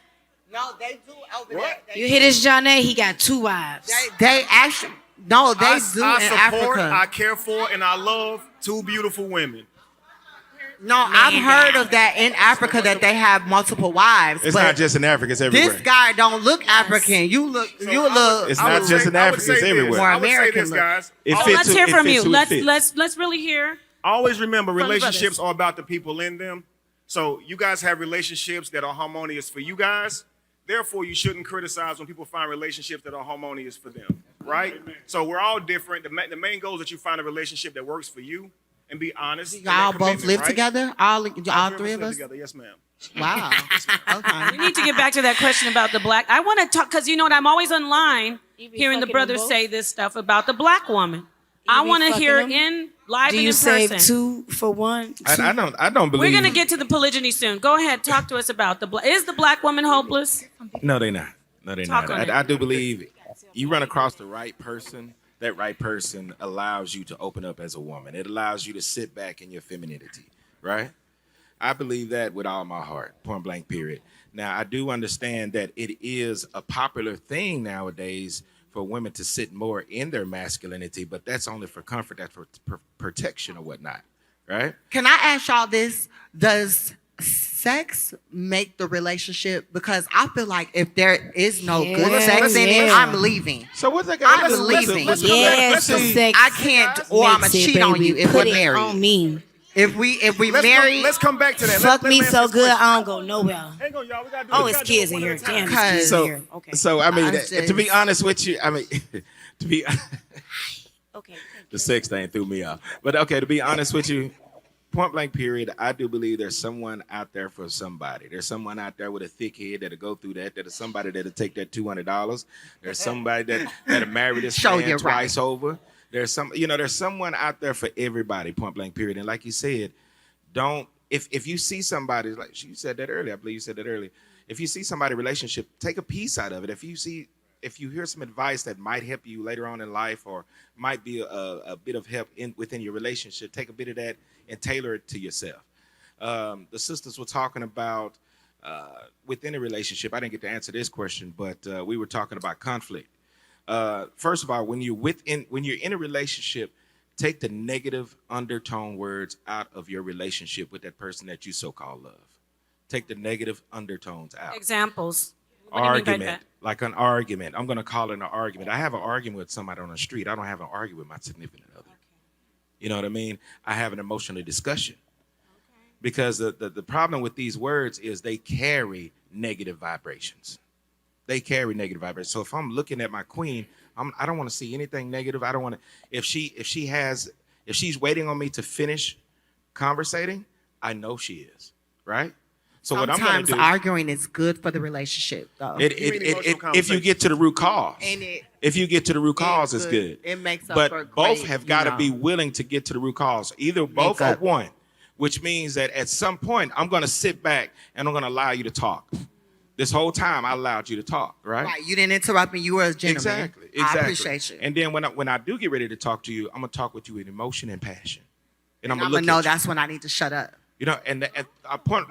Speaker 7: no, they do over there.
Speaker 14: You hear this, Johnny? He got 2 wives.
Speaker 7: They actually, no, they
Speaker 5: I
Speaker 7: do in
Speaker 5: support,
Speaker 7: Africa.
Speaker 5: I care for, and I love 2 beautiful women.
Speaker 7: No, I've heard of that in Africa that they have multiple wives.
Speaker 4: It's
Speaker 7: but
Speaker 4: not just in Africa, it's everywhere.
Speaker 7: this guy don't look African. You look.
Speaker 4: It's not just in Africa, it's everywhere.
Speaker 7: More
Speaker 5: I would say
Speaker 7: American
Speaker 5: this,
Speaker 7: look.
Speaker 5: guys.
Speaker 3: Let's hear from you. Let's really hear.
Speaker 5: Always remember,
Speaker 3: From the
Speaker 5: relationships
Speaker 3: brothers.
Speaker 5: are about the people in them. So you guys have relationships that are harmonious for you guys. Therefore, you shouldn't criticize when people find relationships that are harmonious for them, right? So we're all different. The main goal is that you find a relationship that works for you and be honest. in that
Speaker 7: Y'all both
Speaker 5: commitment,
Speaker 7: live
Speaker 5: right?
Speaker 7: together. All 3 of
Speaker 5: live
Speaker 7: us.
Speaker 5: together. Yes, ma'am.
Speaker 7: Wow.
Speaker 3: We
Speaker 7: Okay.
Speaker 3: need to get back to that question about the black. I want to talk because you know what? I'm always online hearing the
Speaker 14: fucking
Speaker 3: brothers
Speaker 14: them both?
Speaker 3: say this stuff about the black woman. I
Speaker 14: be
Speaker 3: want to
Speaker 14: fucking
Speaker 3: hear
Speaker 14: them?
Speaker 3: in live
Speaker 14: Do
Speaker 3: and
Speaker 14: you
Speaker 3: in
Speaker 14: save
Speaker 3: person.
Speaker 14: 2 for 1?
Speaker 4: I don't believe.
Speaker 3: We're gonna get to the polygyny soon. Go ahead, talk to us about is the black woman hopeless?
Speaker 4: No, they're not. No, they're
Speaker 3: Talk
Speaker 4: not.
Speaker 3: on it.
Speaker 4: I do believe you run across the right person. That right person allows you to open up as a woman. It allows you to sit back in your femininity, right? I believe that with all my heart, point blank, period. Now, I do understand that it is a popular thing nowadays for women to sit more in their masculinity, but that's only for comfort, that's for protection or whatnot, right?
Speaker 7: Can I ask y'all this? Does sex make the relationship? Because I feel like if there is no good
Speaker 14: Yeah,
Speaker 7: sex in it,
Speaker 14: yeah.
Speaker 7: I'm leaving.
Speaker 4: So what's that?
Speaker 7: I'm leaving.
Speaker 4: Let's come back.
Speaker 14: Yes,
Speaker 4: Let's
Speaker 14: the
Speaker 4: see.
Speaker 14: sex
Speaker 7: I can't, or I'm gonna
Speaker 14: makes it,
Speaker 7: cheat on
Speaker 14: baby.
Speaker 7: you if
Speaker 14: Put
Speaker 7: we're
Speaker 14: it
Speaker 7: married.
Speaker 14: on me.
Speaker 7: If we married,
Speaker 5: Let's come back to that.
Speaker 14: Fuck
Speaker 5: Let
Speaker 14: me
Speaker 5: him
Speaker 14: so
Speaker 5: answer this
Speaker 14: good,
Speaker 5: question.
Speaker 14: I don't go nowhere.
Speaker 5: Hang on, y'all. We gotta do
Speaker 14: Oh,
Speaker 5: we
Speaker 14: it's
Speaker 5: gotta do
Speaker 14: kids
Speaker 5: it
Speaker 14: in
Speaker 5: one
Speaker 14: here.
Speaker 5: at a time.
Speaker 14: Damn, it's kids in here. Okay.
Speaker 4: So I mean,
Speaker 7: I
Speaker 4: to be
Speaker 7: just-
Speaker 4: honest with you, I mean, to be
Speaker 14: Okay.
Speaker 4: the sex thing threw me off. But okay, to be honest with you, point blank period, I do believe there's someone out there for somebody. There's someone out there with a thick head that'll go through that. There's somebody that'll take that $200. There's somebody that'll marry this
Speaker 7: Show
Speaker 4: man
Speaker 7: you
Speaker 4: twice over. There's there's someone out there for everybody, point blank period. And like you said, if you see somebody, like you said that earlier, I believe you said that earlier. If you see somebody relationship, take a piece out of it. If you hear some advice that might help you later on in life, or might be a bit of help within your relationship, take a bit of that and tailor it to yourself. The sisters were talking about within a relationship. I didn't get to answer this question, but we were talking about conflict. First of all, when you're in a relationship, take the negative undertone words out of your relationship with that person that you so-called love. Take the negative undertones out.
Speaker 3: Examples. What do you mean by
Speaker 4: Argument,
Speaker 3: that?
Speaker 4: like an argument. I'm going to call it an argument. I have an argument with somebody on the street. I don't have an argument with my significant other. You know what I mean? I have an emotional discussion. Because the problem with these words is they carry negative vibrations. They carry negative vibrations. So if I'm looking at my queen, I don't want to see anything negative. I don't want to. If she's waiting on me to finish conversating, I know she is, right? So what I'm going
Speaker 7: sometimes
Speaker 4: to do,
Speaker 7: arguing is good for the relationship, though.
Speaker 4: if you get to the root cause, if you get to the root cause, it's good.
Speaker 7: It makes up
Speaker 4: But
Speaker 7: for
Speaker 4: both
Speaker 7: great,
Speaker 4: have got to
Speaker 7: you
Speaker 4: be
Speaker 7: know.
Speaker 4: willing to get to the root cause, either both or
Speaker 7: up.
Speaker 4: one, which means that at some point I'm going to sit back and I'm going to allow you to talk. This whole time I allowed you to talk, right?
Speaker 7: Right, you didn't interrupt me. You were a gentleman.
Speaker 4: Exactly.
Speaker 7: I appreciate you.
Speaker 4: And then when I do get ready to talk to you, I'm gonna talk with you with emotion and passion. And I'm
Speaker 7: I'm
Speaker 4: gonna
Speaker 7: gonna know
Speaker 4: look at
Speaker 7: that's when I need to shut up.
Speaker 4: you. You know, and at a point,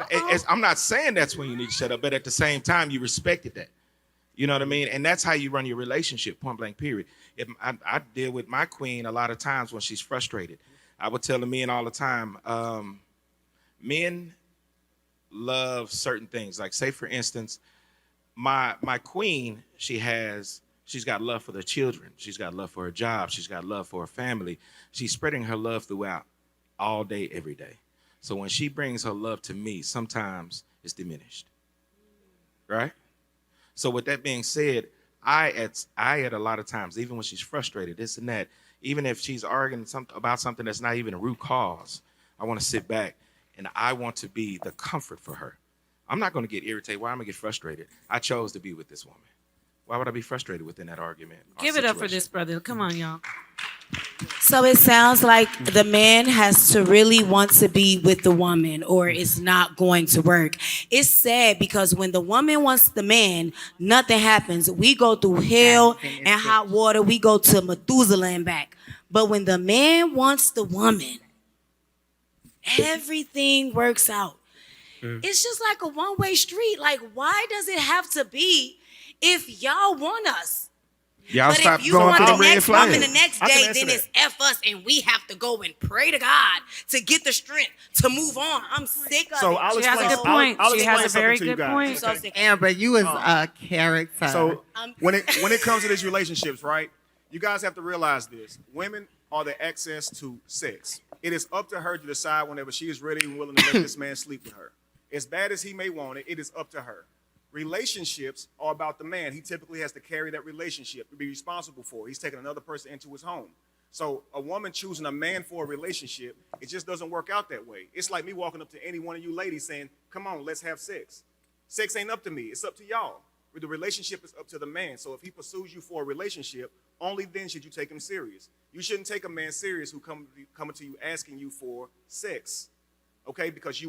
Speaker 4: I'm not saying that's when you need to shut up, but at the same time, you respected that. You know what I mean? And that's how you run your relationship, point blank, period. If I deal with my queen a lot of times when she's frustrated. I would tell the men all the time, men love certain things. Like, say, for instance, my queen, she's got love for the children. She's got love for her job. She's got love for her family. She's spreading her love throughout all day, every day. So when she brings her love to me, sometimes it's diminished, right? So with that being said, I at a lot of times, even when she's frustrated, this and that, even if she's arguing about something that's not even a root cause, I want to sit back and I want to be the comfort for her. I'm not going to get irritated. Why am I going to get frustrated? I chose to be with this woman. Why would I be frustrated within that argument?
Speaker 3: Give it up for this brother. Come on, y'all.
Speaker 6: So it sounds like the man has to really want to be with the woman, or it's not going to work. It's sad because when the woman wants the man, nothing happens. We go through hell and hot water. We go to Methuselah and back. But when the man wants the woman, everything works out. It's just like a one-way street. Like, why does it have to be if y'all want us?
Speaker 4: Y'all
Speaker 6: But
Speaker 4: stop
Speaker 6: if you
Speaker 4: going
Speaker 6: want
Speaker 4: through
Speaker 6: the
Speaker 4: the red
Speaker 6: next
Speaker 4: flag.
Speaker 6: woman the next
Speaker 5: I can
Speaker 6: day,
Speaker 5: answer
Speaker 6: then
Speaker 5: that.
Speaker 6: it's F us and we have to go and pray to God to get the strength to move on. I'm sick of
Speaker 5: So
Speaker 6: it.
Speaker 5: I'll
Speaker 3: She has a
Speaker 5: explain.
Speaker 3: good point.
Speaker 5: I'll
Speaker 3: She
Speaker 5: explain
Speaker 3: has a
Speaker 5: something
Speaker 3: very
Speaker 5: to you
Speaker 3: good
Speaker 5: guys.
Speaker 3: point.
Speaker 6: So sick.
Speaker 7: Amber, you was a character.
Speaker 5: So when it comes to these relationships, right? You guys have to realize this: women are the access to sex. It is up to her to decide whenever she is ready and willing to let this man sleep with her. As bad as he may want it, it is up to her. Relationships are about the man. He typically has to carry that relationship, to be responsible for it. He's taking another person into his home. So a woman choosing a man for a relationship, it just doesn't work out that way. It's like me walking up to any one of you ladies saying, come on, let's have sex. Sex ain't up to me. It's up to y'all. The relationship is up to the man. So if he pursues you for a relationship, only then should you take him serious. You shouldn't take a man serious who coming to you asking you for sex. Okay? Because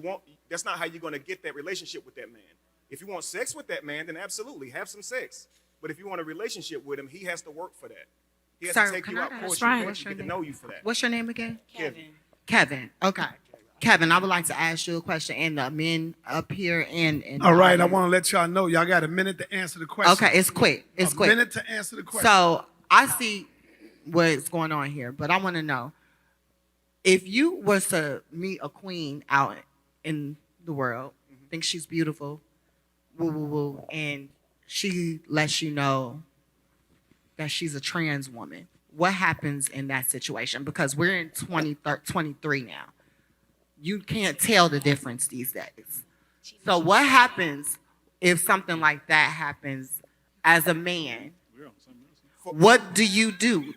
Speaker 5: that's not how you're going to get that relationship with that man. If you want sex with that man, then absolutely have some sex. But if you want a relationship with him, he has to work for that. He has
Speaker 7: Sir,
Speaker 5: to take
Speaker 7: can
Speaker 5: you
Speaker 7: I
Speaker 5: out,
Speaker 7: ask
Speaker 5: course
Speaker 3: you
Speaker 5: you,
Speaker 3: what's
Speaker 5: get to know you for that.
Speaker 7: What's your name again?
Speaker 5: Kevin.
Speaker 7: Kevin. Okay. Kevin, I would like to ask you a question, and the men up here and
Speaker 2: All right, I want to let y'all know y'all got a minute to answer the question.
Speaker 7: Okay, it's quick. It's
Speaker 2: a
Speaker 7: quick.
Speaker 2: minute to answer the question.
Speaker 7: So I see what's going on here, but I want to know if you was to meet a queen out in the world, thinks she's beautiful, woo woo woo, and she lets you know that she's a trans woman. What happens in that situation? Because we're in 2023 now. You can't tell the difference these days. So what happens if something like that happens as a man? What do you do?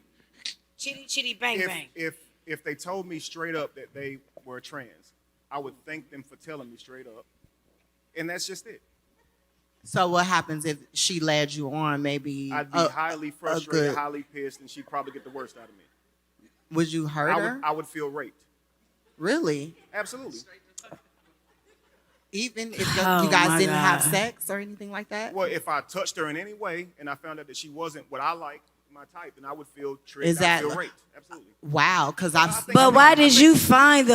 Speaker 14: Chitty chitty bang bang.
Speaker 5: If they told me straight up that they were trans, I would thank them for telling me straight up, and that's just it.
Speaker 7: So what happens if she led you on? Maybe
Speaker 5: I'd be highly frustrated, highly pissed, and she'd probably get the worst out of me.
Speaker 7: Would you hurt her?
Speaker 5: I would feel raped.
Speaker 7: Really?
Speaker 5: Absolutely.
Speaker 7: Even if you guys didn't have sex or anything like that?
Speaker 5: Well, if I touched her in any way and I found out that she wasn't what I like, my type, then I would feel tricked.
Speaker 7: Is that
Speaker 5: I'd feel raped? Absolutely.
Speaker 7: Wow? Because I've.
Speaker 14: But why did you find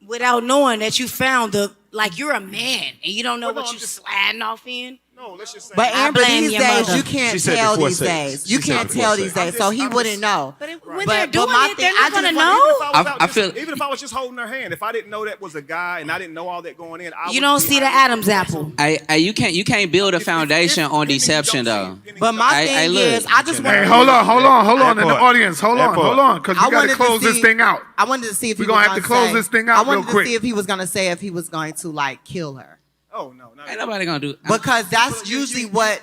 Speaker 14: without knowing that you found like you're a man and you don't know what you're sliding off in?
Speaker 5: No, let's just say.
Speaker 7: But Amber, these
Speaker 14: your
Speaker 7: days
Speaker 14: mother.
Speaker 7: you can't
Speaker 4: She said
Speaker 7: tell
Speaker 4: before
Speaker 7: these
Speaker 4: sex.
Speaker 7: days.
Speaker 4: She
Speaker 7: You
Speaker 4: said
Speaker 7: can't
Speaker 4: before
Speaker 7: tell
Speaker 4: sex.
Speaker 7: these days, so he wouldn't know.
Speaker 14: But when
Speaker 7: But
Speaker 14: they're doing
Speaker 7: my
Speaker 14: it,
Speaker 7: thing-
Speaker 14: they're not
Speaker 7: I
Speaker 14: gonna
Speaker 7: just-
Speaker 14: know.
Speaker 13: I feel-
Speaker 5: Even if I was just holding her hand, if I didn't know that was a guy and I didn't know all that going in,
Speaker 14: You don't see the Adam's apple.
Speaker 13: You can't build a foundation on deception though.
Speaker 7: But my thing
Speaker 13: look.
Speaker 7: is, I just
Speaker 2: Hey,
Speaker 7: want.
Speaker 2: hold on
Speaker 4: That
Speaker 2: in the
Speaker 4: part.
Speaker 2: audience. Hold
Speaker 4: That
Speaker 2: on,
Speaker 4: part.
Speaker 2: because
Speaker 7: I
Speaker 2: we got
Speaker 7: wanted
Speaker 2: to
Speaker 7: to
Speaker 2: close this
Speaker 7: see-
Speaker 2: thing out.
Speaker 7: I wanted to see if
Speaker 2: We're
Speaker 7: he was
Speaker 2: gonna have to close
Speaker 7: say-
Speaker 2: this thing out
Speaker 7: I wanted
Speaker 2: real
Speaker 7: to
Speaker 2: quick.
Speaker 7: see if he was gonna say if he was going to like kill her,
Speaker 5: Oh no, not
Speaker 13: Ain't nobody gonna do it.
Speaker 7: because that's usually what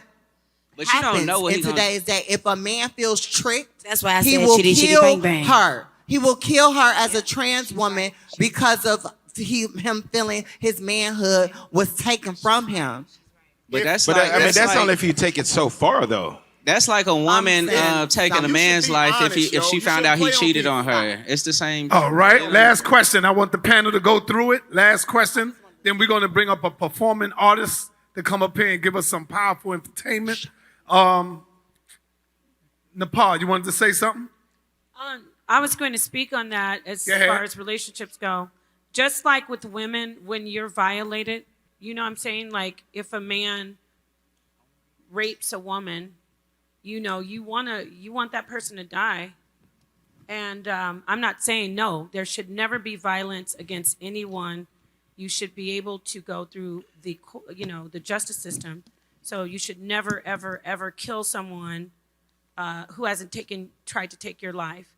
Speaker 13: But you
Speaker 7: happens
Speaker 13: don't know what
Speaker 7: in
Speaker 13: he's gonna.
Speaker 7: today's day. If a man feels tricked,
Speaker 14: That's why I
Speaker 7: he
Speaker 14: said
Speaker 7: will
Speaker 14: chitty chitty
Speaker 7: kill
Speaker 14: bang bang.
Speaker 7: her. He will kill her as a trans woman because of him feeling his manhood was taken from him.
Speaker 13: But that's
Speaker 4: But
Speaker 13: like,
Speaker 4: that's
Speaker 13: like,
Speaker 4: only if you take it so far, though.
Speaker 13: That's like a woman
Speaker 7: saying,
Speaker 13: taking
Speaker 5: now,
Speaker 13: a
Speaker 5: you
Speaker 13: man's
Speaker 5: should be
Speaker 13: life
Speaker 5: honest,
Speaker 13: if
Speaker 5: yo.
Speaker 13: she
Speaker 5: You
Speaker 13: found out
Speaker 5: shouldn't
Speaker 13: he
Speaker 5: play on
Speaker 13: cheated on
Speaker 5: people.
Speaker 13: her. It's the same.
Speaker 2: All right, last question. I want the panel to go through it. Last question. Then we're going to bring up a performing artist to come up here and give us some powerful entertainment. Nepal, you wanted to say something?
Speaker 3: I was going to speak on that as
Speaker 2: Go ahead.
Speaker 3: far as relationships go. Just like with women, when you're violated, you know what I'm saying? Like if a man rapes a woman, you know, you want that person to die. And I'm not saying no, there should never be violence against anyone. You should be able to go through the justice system. So you should never, ever, ever kill someone who hasn't tried to take your life.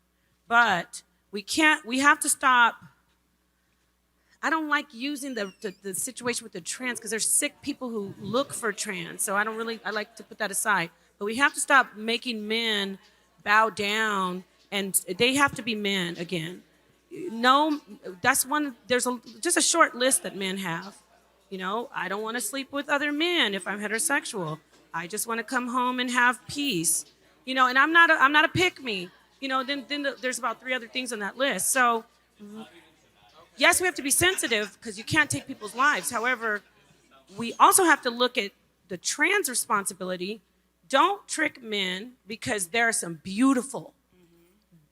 Speaker 3: But we have to stop. I don't like using the situation with the trans because there's sick people who look for trans. So I like to put that aside. But we have to stop making men bow down and they have to be men again. No, that's one, just a short list that men have. You know, I don't want to sleep with other men if I'm heterosexual. I just want to come home and have peace. You know, and I'm not a pick-me. You know, then there's about 3 other things on that list. So, yes, we have to be sensitive because you can't take people's lives. However, we also have to look at the trans responsibility. Don't trick men because there are some beautiful.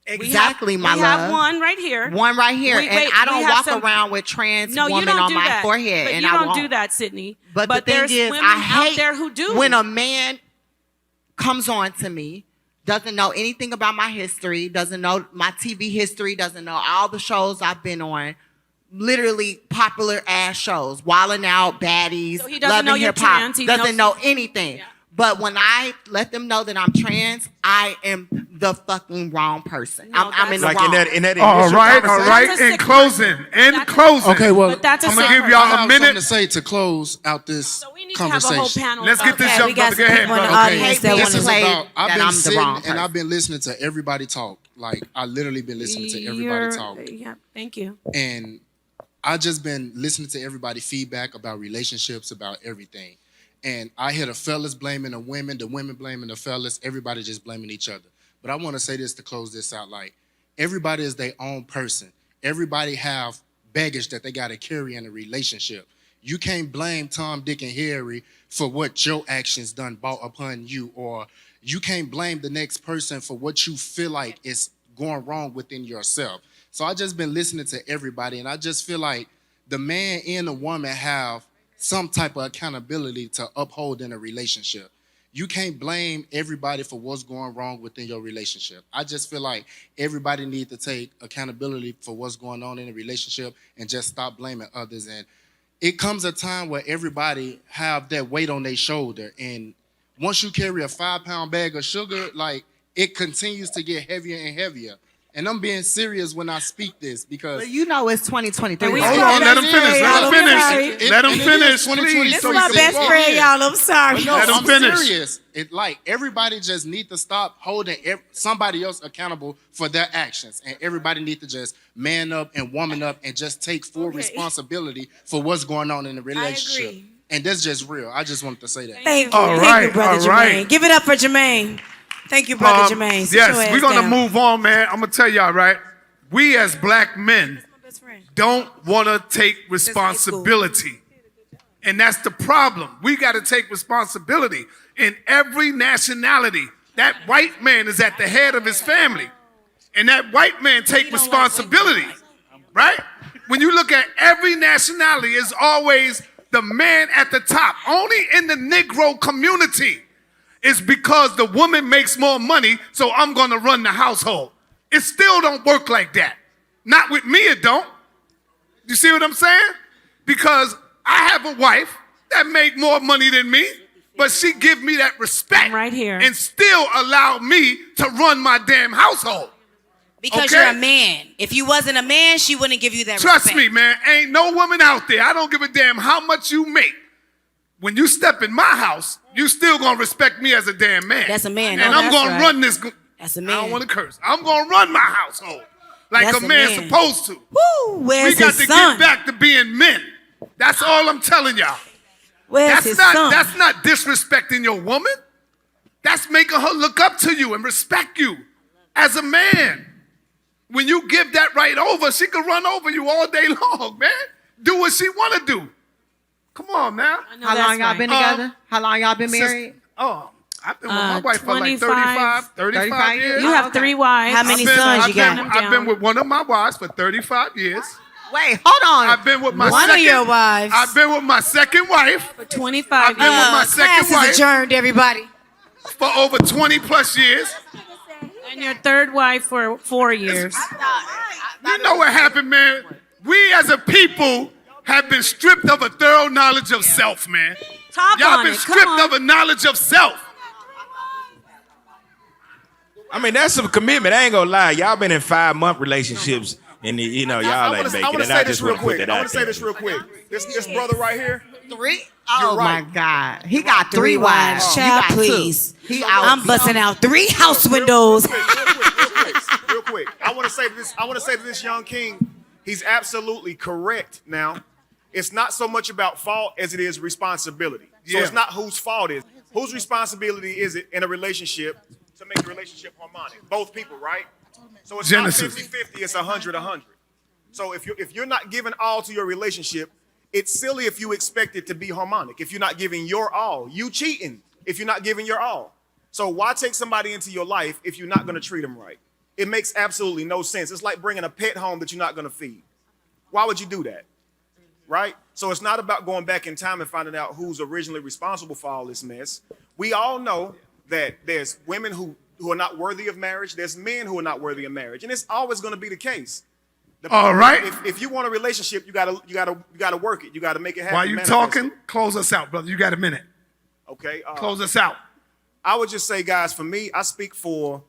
Speaker 7: Exactly, my love.
Speaker 3: We have one right here.
Speaker 7: One right here,
Speaker 3: Wait,
Speaker 7: and I
Speaker 3: we
Speaker 7: don't
Speaker 3: have
Speaker 7: walk
Speaker 3: some-
Speaker 7: around with trans
Speaker 3: No, you
Speaker 7: woman
Speaker 3: don't
Speaker 7: on
Speaker 3: do
Speaker 7: my
Speaker 3: that.
Speaker 7: forehead,
Speaker 3: But
Speaker 7: and
Speaker 3: you
Speaker 7: I
Speaker 3: don't
Speaker 7: won't.
Speaker 3: do that, Sydney.
Speaker 7: But the
Speaker 3: there's
Speaker 7: thing is,
Speaker 3: women
Speaker 7: I
Speaker 3: out
Speaker 7: hate
Speaker 3: there who do.
Speaker 7: when a man comes on to me, doesn't know anything about my history, doesn't know my TV history, doesn't know all the shows I've been on, literally popular ass shows, Wildin' Out, Baddies,
Speaker 3: So he doesn't
Speaker 7: Love
Speaker 3: know
Speaker 7: and
Speaker 3: you're
Speaker 7: Hip Hop,
Speaker 3: trans. He
Speaker 7: doesn't
Speaker 3: knows-
Speaker 7: know anything. But when I let them know that I'm trans, I am the fucking wrong person.
Speaker 3: No,
Speaker 7: I'm in the
Speaker 4: Like
Speaker 7: wrong.
Speaker 4: in that
Speaker 2: All
Speaker 4: initial
Speaker 2: right.
Speaker 4: conversation.
Speaker 3: That's a
Speaker 2: In
Speaker 3: sick
Speaker 2: closing.
Speaker 15: Okay, well,
Speaker 3: But that's a
Speaker 2: I'm going to
Speaker 3: sick
Speaker 2: give
Speaker 15: I
Speaker 2: y'all a
Speaker 15: have something to
Speaker 2: minute.
Speaker 15: say to close out this
Speaker 3: So we need to have a
Speaker 15: conversation.
Speaker 3: whole panel.
Speaker 2: Let's get this
Speaker 14: Okay,
Speaker 2: young
Speaker 14: we got
Speaker 2: brother. Go
Speaker 14: some
Speaker 2: ahead,
Speaker 14: people in the
Speaker 2: brother.
Speaker 14: audience that
Speaker 7: This
Speaker 14: want
Speaker 15: This
Speaker 14: to
Speaker 15: is
Speaker 7: play
Speaker 15: about. I've
Speaker 7: that
Speaker 15: been
Speaker 7: I'm the
Speaker 15: sitting
Speaker 7: wrong
Speaker 15: and
Speaker 7: person.
Speaker 15: I've been listening to everybody talk. Like I literally been listening to everybody talk,
Speaker 3: Yeah, thank you.
Speaker 15: and I just been listening to everybody feedback about relationships, about everything. And I hear the fellas blaming the women blaming the fellas, everybody just blaming each other. But I want to say this to close this out. Like, everybody is their own person. Everybody have baggage that they got to carry in a relationship. You can't blame Tom, Dick, and Harry for what your actions done brought upon you, or you can't blame the next person for what you feel like is going wrong within yourself. So I just been listening to everybody, and I just feel like the man and the woman have some type of accountability to uphold in a relationship. You can't blame everybody for what's going wrong within your relationship. I just feel like everybody needs to take accountability for what's going on in a relationship and just stop blaming others. And it comes a time where everybody have that weight on their shoulder. And once you carry a 5-pound bag of sugar, like it continues to get heavier and heavier. And I'm being serious when I speak this because
Speaker 7: But you know it's 2023.
Speaker 2: Hold on, let him finish. Let him finish. Let him finish, please.
Speaker 14: This is my best friend, y'all. I'm sorry.
Speaker 15: No,
Speaker 2: Let him
Speaker 15: I'm
Speaker 2: finish.
Speaker 15: serious. It like everybody just need to stop holding somebody else accountable for their actions, and everybody need to just man up and woman up and just take full responsibility for what's going on in the relationship.
Speaker 14: agree.
Speaker 15: And that's just real. I just wanted to say that.
Speaker 14: Thank you.
Speaker 2: All
Speaker 14: Thank
Speaker 2: right,
Speaker 14: you, Brother
Speaker 2: all right.
Speaker 14: Jermaine. Give it up for Jermaine. Thank you, Brother Jermaine. Sit your
Speaker 2: Yes,
Speaker 14: ass
Speaker 2: we're gonna
Speaker 14: down.
Speaker 2: move on, man. I'm gonna tell y'all, right? We as black men don't want to take responsibility. And that's the problem. We got to take responsibility. In every nationality, that white man is at the head of his family. And that white man take responsibility, right? When you look at every nationality, it's always the man at the top. Only in the Negro community is because the woman makes more money, so I'm going to run the household. It still don't work like that. Not with me, it don't. You see what I'm saying? Because I have a wife that make more money than me, but she give me that respect
Speaker 3: right here
Speaker 2: and still allow me to run my damn household.
Speaker 14: Because
Speaker 2: Okay?
Speaker 14: you're a man. If you wasn't a man, she wouldn't give you that
Speaker 2: Trust
Speaker 14: respect.
Speaker 2: me, man. Ain't no woman out there. I don't give a damn how much you make. When you step in my house, you still gonna respect me as a damn man.
Speaker 14: That's a man.
Speaker 2: And
Speaker 14: No,
Speaker 2: I'm
Speaker 14: that's
Speaker 2: gonna
Speaker 14: right.
Speaker 2: run this.
Speaker 14: That's a
Speaker 2: I
Speaker 14: man.
Speaker 2: don't want to curse. I'm gonna run my household like
Speaker 14: That's
Speaker 2: a
Speaker 14: a
Speaker 2: man's
Speaker 14: man.
Speaker 2: supposed to.
Speaker 14: Woo, where's
Speaker 2: We got
Speaker 14: his
Speaker 2: to
Speaker 14: son?
Speaker 2: get back to being men. That's all I'm telling y'all.
Speaker 14: Where's
Speaker 2: That's
Speaker 14: his
Speaker 2: not
Speaker 14: son?
Speaker 2: that's not disrespecting your woman. That's making her look up to you and respect you as a man. When you give that right over, she can run over you all day long, man. Do what she want to do. Come on now.
Speaker 7: How long y'all been together? How long y'all been married?
Speaker 2: I've been with my wife for like
Speaker 3: 25
Speaker 2: 35 years.
Speaker 3: You have 3 wives.
Speaker 14: How many
Speaker 2: I've been-
Speaker 14: sons
Speaker 2: I've
Speaker 14: you
Speaker 2: been-
Speaker 14: got?
Speaker 2: I've been with one of my wives for 35 years.
Speaker 7: Wait, hold on.
Speaker 2: I've been with my
Speaker 14: One of
Speaker 2: second,
Speaker 14: your wives.
Speaker 2: I've been with my second wife
Speaker 3: For 25
Speaker 2: I've been with my second
Speaker 14: Class is
Speaker 2: wife
Speaker 14: adjourned, everybody.
Speaker 2: for over 20 plus years.
Speaker 3: and your third wife for 4 years.
Speaker 2: You know what happened, man? We as a people have been stripped of a thorough knowledge of self, man.
Speaker 3: Talk
Speaker 2: Y'all
Speaker 3: on
Speaker 2: been
Speaker 3: it.
Speaker 2: stripped
Speaker 3: Come on.
Speaker 2: of a knowledge of self.
Speaker 4: I mean, that's some commitment. I ain't gonna lie. Y'all been in 5-month relationships, and y'all
Speaker 5: I
Speaker 4: ain't
Speaker 5: want
Speaker 4: making
Speaker 5: to
Speaker 4: it.
Speaker 5: say
Speaker 4: I
Speaker 5: this
Speaker 4: just
Speaker 5: real
Speaker 4: want to put
Speaker 5: quick.
Speaker 4: that
Speaker 5: I
Speaker 4: out
Speaker 5: want to say
Speaker 4: there.
Speaker 5: this real quick. This brother right here.
Speaker 7: 3?
Speaker 5: You're
Speaker 7: Oh my
Speaker 5: right.
Speaker 7: God. He got 3
Speaker 14: Three
Speaker 7: wives.
Speaker 14: wives.
Speaker 7: You
Speaker 14: Child,
Speaker 7: got 2.
Speaker 14: please.
Speaker 7: He out.
Speaker 14: I'm busting out 3 house windows.
Speaker 5: Real quick. I want to say this. I want to say to this young king, he's absolutely correct. Now, it's not so much about fault as it is responsibility. So
Speaker 2: Yeah.
Speaker 5: it's not whose fault it is. Whose responsibility is it in a relationship to make the relationship harmonic? Both people, right? So it's
Speaker 2: Genesis.
Speaker 5: not 50-50, it's 100-100. So if you're not giving all to your relationship, it's silly if you expect it to be harmonic. If you're not giving your all, you cheating if you're not giving your all. So why take somebody into your life if you're not going to treat them right? It makes absolutely no sense. It's like bringing a pet home that you're not going to feed. Why would you do that? Right? So it's not about going back in time and finding out who's originally responsible for all this mess. We all know that there's women who are not worthy of marriage. There's men who are not worthy of marriage. And it's always going to be the case.
Speaker 2: All right.
Speaker 5: If you want a relationship, you gotta work it. You gotta make it happen.
Speaker 2: While you
Speaker 5: manifest
Speaker 2: talking,
Speaker 5: it.
Speaker 2: close us out, brother. You got a minute.
Speaker 5: Okay.
Speaker 2: Close us out.
Speaker 5: I would just say, guys, for me, I speak for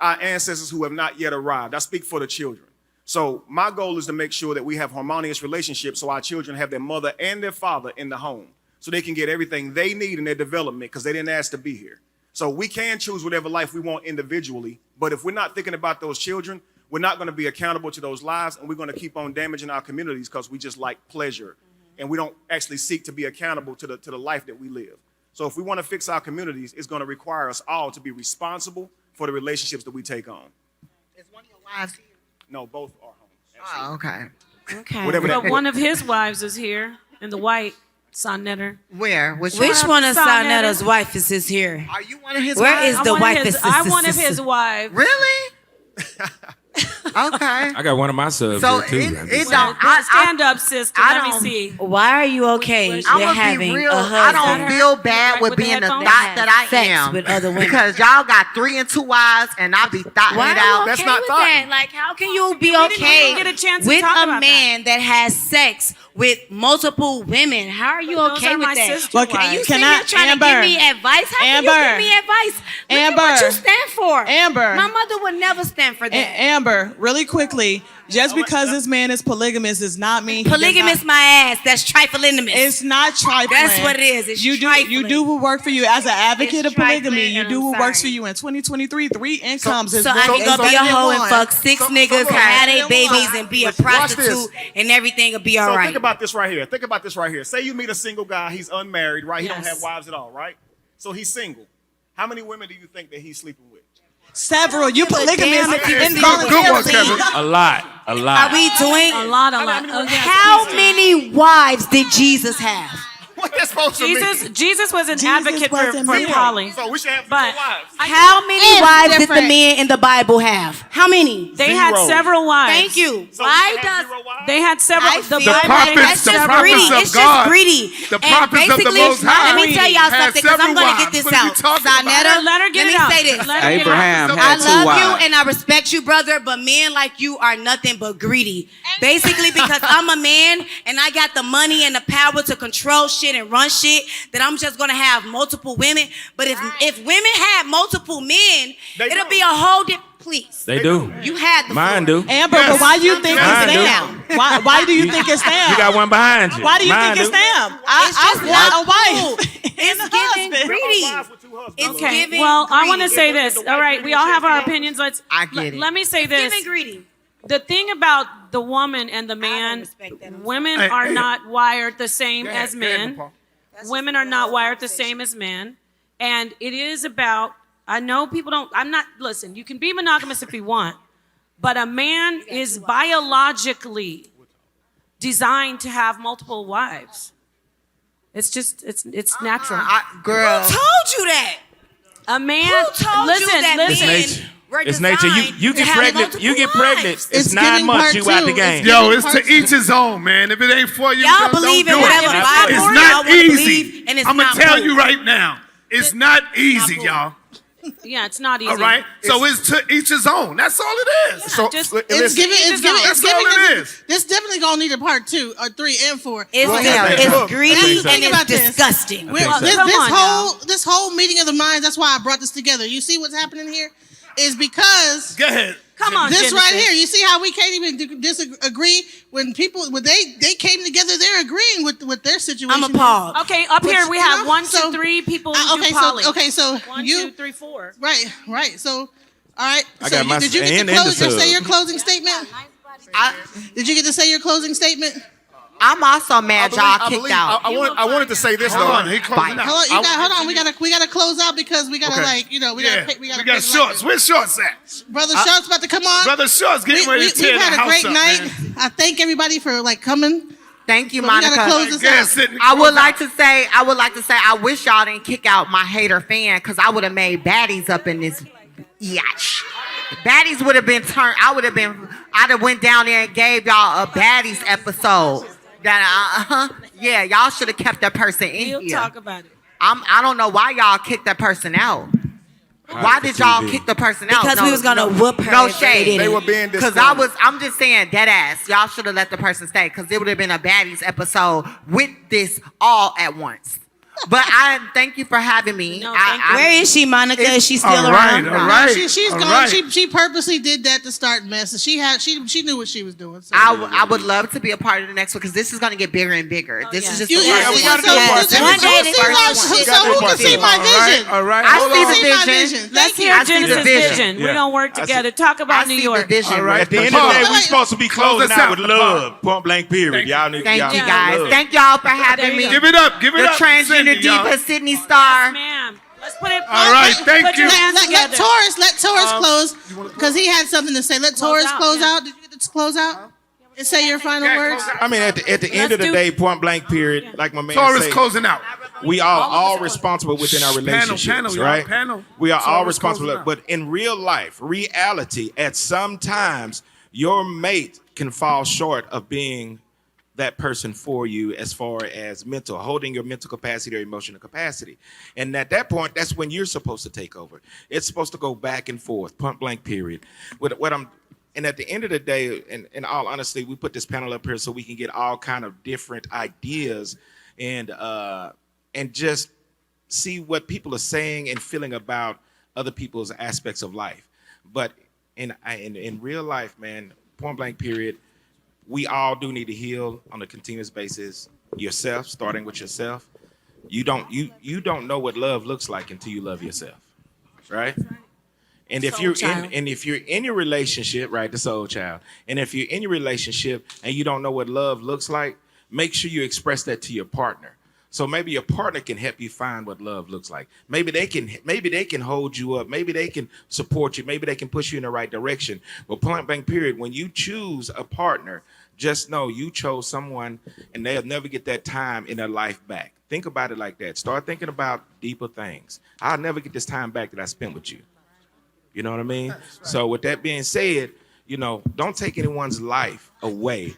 Speaker 5: our ancestors who have not yet arrived. I speak for the children. So my goal is to make sure that we have harmonious relationships so our children have their mother and their father in the home so they can get everything they need in their development because they didn't ask to be here. So we can choose whatever life we want individually, but if we're not thinking about those children, we're not going to be accountable to those lives, and we're going to keep on damaging our communities because we just like pleasure, and we don't actually seek to be accountable to the life that we live. So if we want to fix our communities, it's going to require us all to be responsible for the relationships that we take on.
Speaker 7: Is one of your wives here?
Speaker 5: No, both are home.
Speaker 7: Oh, okay.
Speaker 3: Okay.
Speaker 5: Whatever
Speaker 3: But
Speaker 5: that-
Speaker 3: one of his wives is here in the white sonnetter.
Speaker 7: Where? Which
Speaker 14: Which one of
Speaker 3: Sonetta.
Speaker 14: Sonetta's wife is this here?
Speaker 7: Are you one of his
Speaker 14: Where
Speaker 7: wives?
Speaker 14: is the wife?
Speaker 3: I'm one of his wives.
Speaker 7: Really? Okay.
Speaker 4: I got one of my subs
Speaker 7: So
Speaker 4: here too.
Speaker 7: it
Speaker 4: I'm
Speaker 7: don't.
Speaker 4: just
Speaker 3: Well, stand up, sister.
Speaker 7: I
Speaker 3: Let me
Speaker 7: don't-
Speaker 3: see.
Speaker 14: Why are you okay with
Speaker 7: I'm gonna
Speaker 14: having
Speaker 7: be real.
Speaker 14: a
Speaker 7: I
Speaker 14: husband?
Speaker 7: don't feel bad
Speaker 3: Right
Speaker 7: with
Speaker 3: with the
Speaker 7: being the
Speaker 3: headphones?
Speaker 7: thought that I
Speaker 14: Sex
Speaker 7: am
Speaker 14: with other women.
Speaker 7: because y'all got 3 and 2 wives, and I be thoughting
Speaker 14: Why
Speaker 7: it
Speaker 14: are you
Speaker 7: out.
Speaker 14: okay
Speaker 5: That's not
Speaker 14: with
Speaker 5: thought.
Speaker 14: that? Like, how can you be
Speaker 3: didn't
Speaker 14: okay
Speaker 3: even get a chance to
Speaker 14: with
Speaker 3: talk
Speaker 14: a
Speaker 3: about
Speaker 14: man that has sex with multiple women. How are you
Speaker 3: Those
Speaker 14: okay
Speaker 3: are
Speaker 14: with
Speaker 3: my
Speaker 14: that?
Speaker 3: sister
Speaker 12: Well,
Speaker 14: And you
Speaker 12: can
Speaker 14: sitting
Speaker 12: I-
Speaker 14: here trying
Speaker 12: Amber.
Speaker 14: to give me advice? How can you
Speaker 12: Amber.
Speaker 14: give me advice? Look at
Speaker 12: Amber.
Speaker 14: what you stand for.
Speaker 12: Amber.
Speaker 14: My mother would never stand for that.
Speaker 12: Amber, really quickly, just because this man is polygamous does not mean he does
Speaker 14: Polygamous
Speaker 12: not-
Speaker 14: my ass. That's triflinous.
Speaker 12: It's not trifling.
Speaker 14: That's what it is. It's
Speaker 12: you do what work for you as an advocate
Speaker 14: It's
Speaker 12: of polygamy.
Speaker 14: trifling,
Speaker 12: You
Speaker 14: and
Speaker 12: do
Speaker 14: I'm
Speaker 12: what works for
Speaker 14: sorry.
Speaker 12: you in 2023. 3 incomes is
Speaker 14: So I
Speaker 12: more
Speaker 14: can go
Speaker 12: is
Speaker 14: be a
Speaker 12: better than
Speaker 14: hoe and
Speaker 12: one.
Speaker 14: fuck 6 niggas, have their babies, and be a
Speaker 5: Watch this.
Speaker 14: prostitute, and everything will be all
Speaker 5: So
Speaker 14: right.
Speaker 5: think about this right here. Think about this right here. Say you meet a single guy, he's unmarried, right? He don't
Speaker 3: Yes.
Speaker 5: have wives at all, right? So he's single. How many women do you think that he's sleeping with?
Speaker 12: Several. You
Speaker 14: Damn
Speaker 12: polygamous
Speaker 14: if you
Speaker 2: Good one,
Speaker 14: see
Speaker 2: Kevin.
Speaker 4: A lot.
Speaker 14: Are we doing
Speaker 3: A lot. Okay.
Speaker 14: How many wives did Jesus have?
Speaker 5: What that's supposed to mean?
Speaker 3: Jesus was an
Speaker 12: Jesus
Speaker 3: advocate for
Speaker 12: wasn't
Speaker 3: for
Speaker 12: zero.
Speaker 3: poly.
Speaker 5: So we should have
Speaker 3: But
Speaker 5: zero wives.
Speaker 14: How many
Speaker 9: It's
Speaker 14: wives did
Speaker 9: different.
Speaker 14: the men in the Bible have? How many?
Speaker 3: They had
Speaker 5: Zero.
Speaker 3: several wives.
Speaker 14: Thank you.
Speaker 5: So we
Speaker 14: Why
Speaker 5: should have
Speaker 14: does
Speaker 5: zero wives?
Speaker 3: They had several.
Speaker 14: I feel
Speaker 3: Bible
Speaker 14: like
Speaker 2: prophets-
Speaker 14: that's
Speaker 2: the
Speaker 14: just
Speaker 2: prophets
Speaker 14: greedy.
Speaker 2: of
Speaker 14: It's
Speaker 2: God,
Speaker 14: just greedy.
Speaker 2: the
Speaker 14: And
Speaker 2: prophets of the
Speaker 14: basically,
Speaker 2: Most High
Speaker 14: let me tell y'all
Speaker 2: had
Speaker 14: something because I'm
Speaker 2: several
Speaker 14: going to
Speaker 2: wives.
Speaker 14: get this
Speaker 2: What are you
Speaker 14: out.
Speaker 2: talking about?
Speaker 14: Sonetta,
Speaker 3: Let her get
Speaker 14: let
Speaker 3: it
Speaker 14: me
Speaker 3: out.
Speaker 14: say this.
Speaker 3: Let her get it out.
Speaker 13: Abraham
Speaker 14: I
Speaker 13: had 2
Speaker 14: love
Speaker 13: wives.
Speaker 14: you and I respect you, brother, but men like you are nothing but greedy. Basically, because I'm a man and I got the money and the power to control shit and run shit, that I'm just gonna have multiple women. But if women had multiple men,
Speaker 5: They
Speaker 14: it'll
Speaker 5: do.
Speaker 14: be a whole different. Please,
Speaker 4: They do.
Speaker 14: you had the
Speaker 4: Mine
Speaker 14: floor.
Speaker 4: do.
Speaker 12: Amber,
Speaker 2: Yes.
Speaker 12: but why you think
Speaker 4: Mine
Speaker 12: it's
Speaker 4: do.
Speaker 12: them? Why do you think it's them?
Speaker 4: You got one behind you.
Speaker 12: Why do you
Speaker 4: Mine
Speaker 12: think it's
Speaker 4: do.
Speaker 12: them?
Speaker 14: It's just
Speaker 12: I
Speaker 14: not
Speaker 12: want a wife.
Speaker 14: cool. It's
Speaker 12: a
Speaker 14: giving
Speaker 12: husband.
Speaker 14: greedy.
Speaker 5: Wives with 2 husbands.
Speaker 14: It's
Speaker 3: Okay.
Speaker 14: giving
Speaker 3: Well, I want to
Speaker 14: greedy.
Speaker 3: say this. All right, we all have our opinions.
Speaker 7: I get it.
Speaker 3: Let me say this.
Speaker 14: Giving greedy.
Speaker 3: The thing about the woman and the man,
Speaker 14: respect that. I'm
Speaker 3: women
Speaker 2: Hey,
Speaker 3: are
Speaker 2: hey.
Speaker 3: not wired the same
Speaker 2: Go ahead,
Speaker 3: as
Speaker 2: go ahead,
Speaker 3: men.
Speaker 2: Paul.
Speaker 3: Women are not wired the same as men. And it is about, I know people don't, I'm not, listen, you can be monogamous if you want, but a man is biologically designed to have multiple wives. It's just, it's natural.
Speaker 7: Girl.
Speaker 14: Who told you that?
Speaker 3: A man,
Speaker 14: Who told
Speaker 3: listen,
Speaker 14: you that
Speaker 3: listen.
Speaker 14: men
Speaker 4: nature.
Speaker 14: were
Speaker 4: It's nature. You
Speaker 14: designed
Speaker 4: get
Speaker 14: to have
Speaker 4: pregnant. You get
Speaker 14: multiple
Speaker 4: pregnant.
Speaker 14: wives?
Speaker 4: It's
Speaker 9: It's
Speaker 4: 9
Speaker 9: giving
Speaker 4: months.
Speaker 9: part
Speaker 4: You out the
Speaker 9: two.
Speaker 4: game.
Speaker 9: It's
Speaker 2: Yo,
Speaker 9: giving
Speaker 2: it's
Speaker 9: part
Speaker 2: to each his own, man. If it ain't for you,
Speaker 14: Y'all
Speaker 2: don't
Speaker 14: believe in
Speaker 2: do
Speaker 14: whatever
Speaker 2: it.
Speaker 14: Bible
Speaker 2: It's
Speaker 14: y'all
Speaker 2: not
Speaker 14: wanna
Speaker 2: easy.
Speaker 14: believe, and it's
Speaker 2: I'm
Speaker 14: not
Speaker 2: gonna tell
Speaker 14: cool.
Speaker 2: you right now, it's not easy,
Speaker 14: cool.
Speaker 2: y'all.
Speaker 3: Yeah, it's not easy.
Speaker 2: All right. So it's to each his own. That's all it is.
Speaker 5: So
Speaker 3: just-
Speaker 5: listen,
Speaker 9: It's giving. It's giving.
Speaker 2: That's
Speaker 9: It's giving.
Speaker 2: all it is.
Speaker 9: This definitely gonna need a part 2 or 3 and 4.
Speaker 14: It's,
Speaker 5: Well,
Speaker 14: it's,
Speaker 5: yeah,
Speaker 14: it's
Speaker 5: look,
Speaker 14: greedy
Speaker 9: think
Speaker 14: and it's
Speaker 9: about this.
Speaker 14: disgusting.
Speaker 9: We're-
Speaker 4: so.
Speaker 9: this
Speaker 3: Come
Speaker 9: this
Speaker 3: on
Speaker 9: whole this whole meeting of the minds. That's why I brought this together. You see what's happening here is because
Speaker 2: Go ahead.
Speaker 3: Come on,
Speaker 9: this
Speaker 3: Genesis.
Speaker 9: right here. You see how we can't even disagree when people when they came together. They're agreeing with their situation.
Speaker 14: I'm appalled.
Speaker 3: Okay, up
Speaker 9: But,
Speaker 3: here we
Speaker 9: you
Speaker 3: have
Speaker 9: know,
Speaker 3: 1, 2,
Speaker 9: so-
Speaker 3: 3 people who
Speaker 9: okay,
Speaker 3: do poly.
Speaker 9: so
Speaker 3: 1,
Speaker 9: you
Speaker 3: 2, 3, 4.
Speaker 9: right. So all right.
Speaker 4: I
Speaker 9: So
Speaker 4: got my
Speaker 9: did you get
Speaker 4: and
Speaker 9: to
Speaker 4: the
Speaker 9: close?
Speaker 4: sub.
Speaker 9: Say your closing statement. Did you get to say your closing statement?
Speaker 7: I'm also mad y'all kicked out.
Speaker 5: I wanted to say this
Speaker 2: Hold
Speaker 5: though.
Speaker 2: on. He closing out.
Speaker 9: Hold on. We gotta close out because we gotta
Speaker 2: Okay.
Speaker 9: we
Speaker 2: Yeah.
Speaker 9: gotta
Speaker 2: We got shorts. Where's shorts at?
Speaker 9: Brother Shorts about to come on.
Speaker 2: Brother Shorts getting ready to tear
Speaker 9: We've
Speaker 2: the
Speaker 9: had a
Speaker 2: house
Speaker 9: great
Speaker 2: up,
Speaker 9: night.
Speaker 2: man.
Speaker 9: I thank everybody for coming.
Speaker 7: Thank you,
Speaker 9: But we gotta
Speaker 7: Monica.
Speaker 9: close this
Speaker 2: Yeah,
Speaker 9: out.
Speaker 2: Sydney,
Speaker 7: I would
Speaker 2: close
Speaker 7: like
Speaker 2: out.
Speaker 7: to say, I wish y'all didn't kick out my hater fan because I would have made baddies up in this yacht. Baddies would have been turned. I'd have went down there and gave y'all a baddies episode. Yeah, y'all should have kept that person in
Speaker 3: We'll
Speaker 7: here.
Speaker 3: talk about it.
Speaker 7: I don't know why y'all kicked that person out. Why did y'all kick the person out?
Speaker 14: Because we was gonna whoop her
Speaker 7: No
Speaker 14: if they
Speaker 7: shade.
Speaker 14: didn't.
Speaker 5: They were being
Speaker 7: Because
Speaker 5: disgruntled.
Speaker 7: I'm just saying, dead ass. Y'all should have let the person stay because it would have been a baddies episode with this all at once. But I thank you for having me.
Speaker 3: No, thank you.
Speaker 14: Where is she, Monica? Is she still
Speaker 2: All right,
Speaker 14: around?
Speaker 2: all right.
Speaker 9: She's
Speaker 2: all
Speaker 9: gone.
Speaker 2: right.
Speaker 9: She purposely did that to start messes. She knew what she was doing. So.
Speaker 7: I would love to be a part of the next one because this is going to get bigger and bigger. This
Speaker 3: yeah.
Speaker 7: is just
Speaker 9: You,
Speaker 7: the
Speaker 9: yeah,
Speaker 7: first
Speaker 5: we
Speaker 7: one.
Speaker 5: gotta do part two.
Speaker 14: One day
Speaker 9: who can see my vision?
Speaker 2: All right.
Speaker 7: I
Speaker 2: Hold
Speaker 7: see
Speaker 2: on.
Speaker 7: the
Speaker 9: See my
Speaker 7: vision.
Speaker 9: vision.
Speaker 3: Let's
Speaker 9: Thank
Speaker 3: hear
Speaker 9: you.
Speaker 7: I see the
Speaker 3: Genesis
Speaker 7: vision.
Speaker 3: vision. We're
Speaker 4: Yeah.
Speaker 3: going to work together. Talk
Speaker 7: I
Speaker 3: about New
Speaker 7: see
Speaker 3: York.
Speaker 7: the vision.
Speaker 2: All right.
Speaker 4: At the end
Speaker 2: Paul.
Speaker 4: of the day, we
Speaker 9: Wait.
Speaker 4: supposed to be
Speaker 2: Close
Speaker 4: closing
Speaker 2: us
Speaker 4: out
Speaker 2: out.
Speaker 4: with love. Point blank period. Y'all need
Speaker 7: Thank
Speaker 4: y'all
Speaker 7: you
Speaker 4: need
Speaker 7: guys.
Speaker 4: love.
Speaker 7: Thank y'all for having
Speaker 3: There you
Speaker 7: me.
Speaker 3: go.
Speaker 2: Give it up. Give it
Speaker 7: The
Speaker 2: up. for
Speaker 7: transgender
Speaker 2: Cindy, y'all.
Speaker 7: diva, Sydney Star.
Speaker 3: Ma'am, let's put it.
Speaker 2: All right, thank
Speaker 3: put
Speaker 2: you.
Speaker 3: Your hands
Speaker 9: Let
Speaker 3: together.
Speaker 9: Taurus close because he had something to say. Let Taurus
Speaker 3: out,
Speaker 9: close
Speaker 3: yeah.
Speaker 9: out. Did you get to close out and say your final
Speaker 2: Yeah,
Speaker 9: words?
Speaker 2: close out.
Speaker 4: I mean, at the end of the
Speaker 3: do-
Speaker 4: day, point blank period, like my man
Speaker 2: Taurus
Speaker 4: said,
Speaker 2: closing out.
Speaker 4: we are all responsible within our relationships,
Speaker 2: panel, y'all,
Speaker 4: right?
Speaker 2: panel.
Speaker 4: We are all
Speaker 2: Taurus
Speaker 4: responsible,
Speaker 2: closing out.
Speaker 4: but in real life, reality, at some times, your mate can fall short of being that person for you as far as holding your mental capacity or emotional capacity. And at that point, that's when you're supposed to take over. It's supposed to go back and forth, point blank period. And at the end of the day, in all honesty, we put this panel up here so we can get all kind of different ideas and just see what people are saying and feeling about other people's aspects of life. But in real life, man, point blank period, we all do need to heal on a continuous basis. Yourself, starting with yourself. You don't know what love looks like until you love yourself, right? And if you're in your relationship, right, the soul child. And if you're in your relationship and you don't know what love looks like, make sure you express that to your partner. So maybe your partner can help you find what love looks like. Maybe they can hold you up. Maybe they can support you. Maybe they can push you in the right direction. But point blank period, when you choose a partner, just know you chose someone and they'll never get that time in their life back. Think about it like that. Start thinking about deeper things. I'll never get this time back that I spent with you. You know what I mean? Right. So with that being said, don't take anyone's life away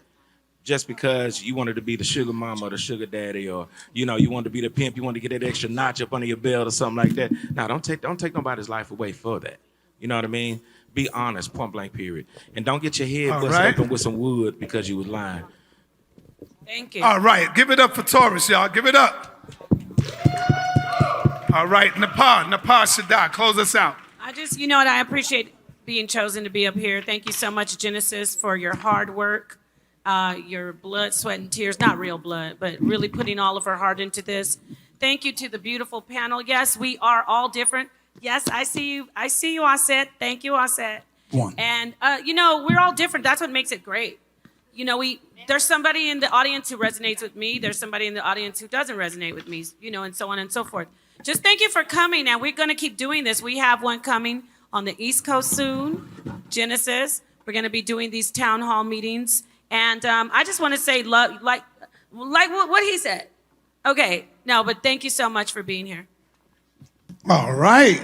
Speaker 4: just because you wanted to be the sugar mama or the sugar daddy, or you wanted to be the pimp, you wanted to get that extra notch up under your belt or something like that. No, don't take nobody's life away for that. You know what I mean? Be honest, point blank period. And don't get your head busted open with some wood because you was lying.
Speaker 3: Thank you.
Speaker 2: All right, give it up for Taurus, y'all. Give it up. All right, Napar Shaddai, close us out.
Speaker 3: I appreciate being chosen to be up here. Thank you so much, Genesis, for your hard work, your blood, sweat, and tears. Not real blood, but really putting all of our heart into this. Thank you to the beautiful panel. Yes, we are all different. Yes, I see you. I see you, Aset. Thank you, Aset. And, we're all different. That's what makes it great. There's somebody in the audience who resonates with me. There's somebody in the audience who doesn't resonate with me, and so on and so forth. Just thank you for coming, and we're going to keep doing this. We have one coming on the East Coast soon, Genesis. We're going to be doing these town hall meetings. And I just want to say, like what he said. Okay, no, but thank you so much for being here.
Speaker 2: All right.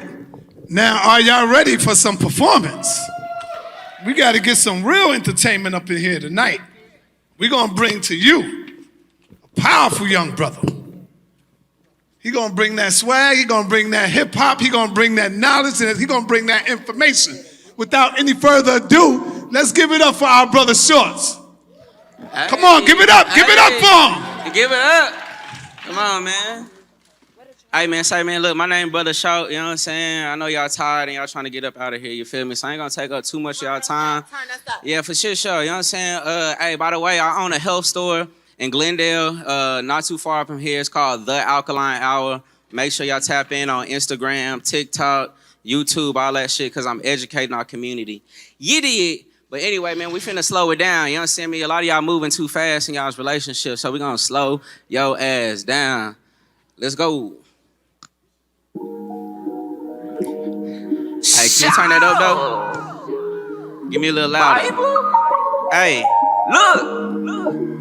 Speaker 2: Now, are y'all ready for some performance? We got to get some real entertainment up in here tonight. We're going to bring to you a powerful young brother. He's going to bring that swag. He's going to bring that hip hop. He's going to bring that knowledge, and he's going to bring that information. Without any further ado, let's give it up for our brother Shorts.
Speaker 13: Hey,
Speaker 2: come on, give it up. Give it up for him.
Speaker 13: Give it up. Come on, man. Hey, man, look, my name Brother Short, you know what I'm saying? I know y'all tired and y'all trying to get up out of here, you feel me? So I ain't gonna take up too much of y'all time. Yeah, for sure, you know what I'm saying? Hey, by the way, I own a health store in Glendale, not too far from here. It's called The Alkaline Hour. Make sure y'all tap in on Instagram, TikTok, YouTube, all that shit, because I'm educating our community. Yiddy. But anyway, man, we finna slow it down. You understand me? A lot of y'all moving too fast in y'all's relationship, so we gonna slow your ass down. Let's go. Hey, can you turn that up, though? Give me a little louder. Hey,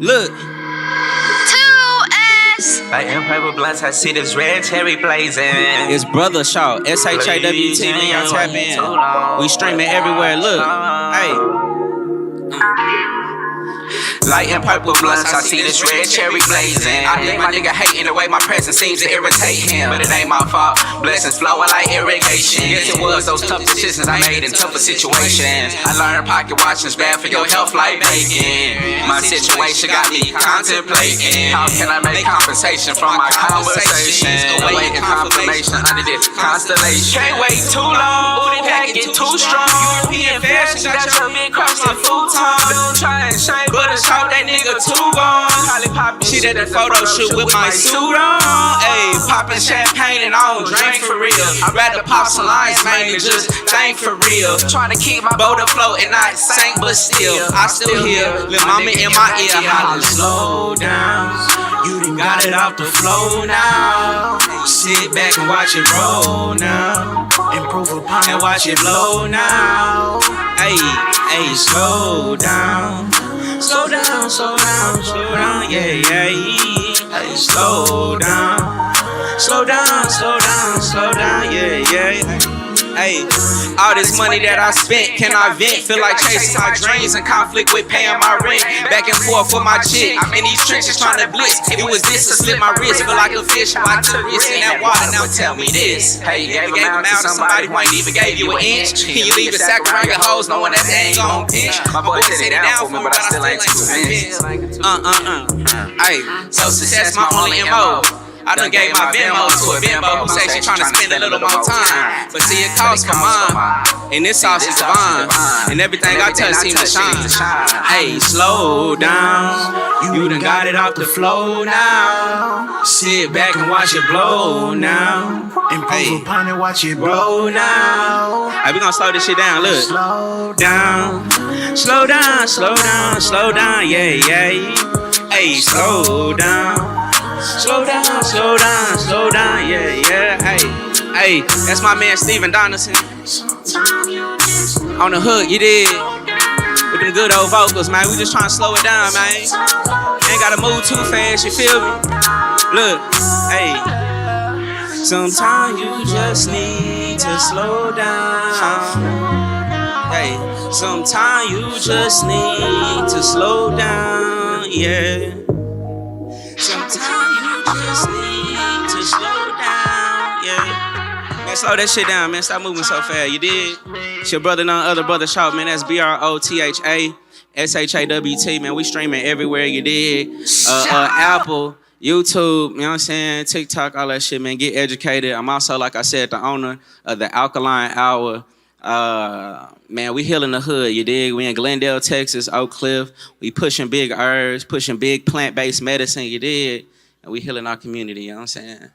Speaker 13: look.
Speaker 16: 2S. Like Empire Blunts, I see this red cherry blazing.
Speaker 13: It's Brother Short, SHAWTV, y'all tap in. We streaming everywhere, look. Hey.
Speaker 16: Light and purple blunts, I see this red cherry blazing. I think my nigga hating the way my presence seems to irritate him. But it ain't my fault, blessings flowing like irrigation. Guess it was those tough decisions I made in tougher situations. I learned pocket watching's bad for your health like bacon. My situation got me contemplating. How can I make compensation from my conversations? Awaiting confirmation under this constellation. Can't wait too long, booty packing too strong. European fashion, got your big cross on futon. Don't try and shame, but it's that nigga too gone.
Speaker 13: She did the photo shoot with my suit on.
Speaker 16: Ayy, popping champagne and I don't drink for real. I'd rather pop some lines, man, than just think for real. Trying to keep my boat afloat and not sink, but still, I still hear Lil' Mama in my ear holler, slow down. You done got it off the flow now. Sit back and watch it roll now. Improve upon and watch it blow now.
Speaker 13: Ayy, slow down.
Speaker 16: Slow down, yeah. Hey, slow down, yeah.
Speaker 13: Hey, all this money that I spent, can I vent? Feel like chasing my dreams in conflict with paying my rent. Back and forth with my chick, I'm in these trenches trying to blitz. It was this to slip my wrist, feel like a fish. I took risks in that water, now tell me this. Hey, you gave him out to somebody who ain't even gave you an inch. Can you leave a sack around your hoes knowing that they ain't gon' pinch? My boy said it down for me, but I still ain't too convinced. Hey, so success my only MO. I done gave my Venmo to a bimbo who say she tryna spend a little more time. But see, it costs for mine. And this sauce is divine. And everything I touch seems to shine. Hey, slow down. You done got it off the flow now. Sit back and watch it blow now. Improve upon it, watch it blow now. Hey, we gonna slow this shit down, look. Slow down. Slow down, slow down, slow down, yeah, yeah. Hey, slow down. Slow down, slow down, slow down, yeah, yeah, hey, that's my man Steven Donaldson. On the hook, you did. With them good old vocals, man. We just trying to slow it down, man. Ain't gotta move too fast, you feel me? Look, hey. Sometimes you just need to slow down. Hey, sometimes you just need to slow down, yeah. Sometimes you just need to slow down, yeah. Man, slow that shit down, man. Stop moving so fast, you did? It's your brother, none other brother Shout, man. That's BROTHA SHAWT, man. We streaming everywhere, you did. Apple, YouTube, you know what I'm saying? TikTok, all that shit, man. Get educated. I'm also, like I said, the owner of the Alkaline Hour. Man, we healing the hood, you dig? We in Glendale, Texas, Oak Cliff. We pushing big herbs, pushing big plant-based medicine, you dig? And we healing our community, you know what I'm saying?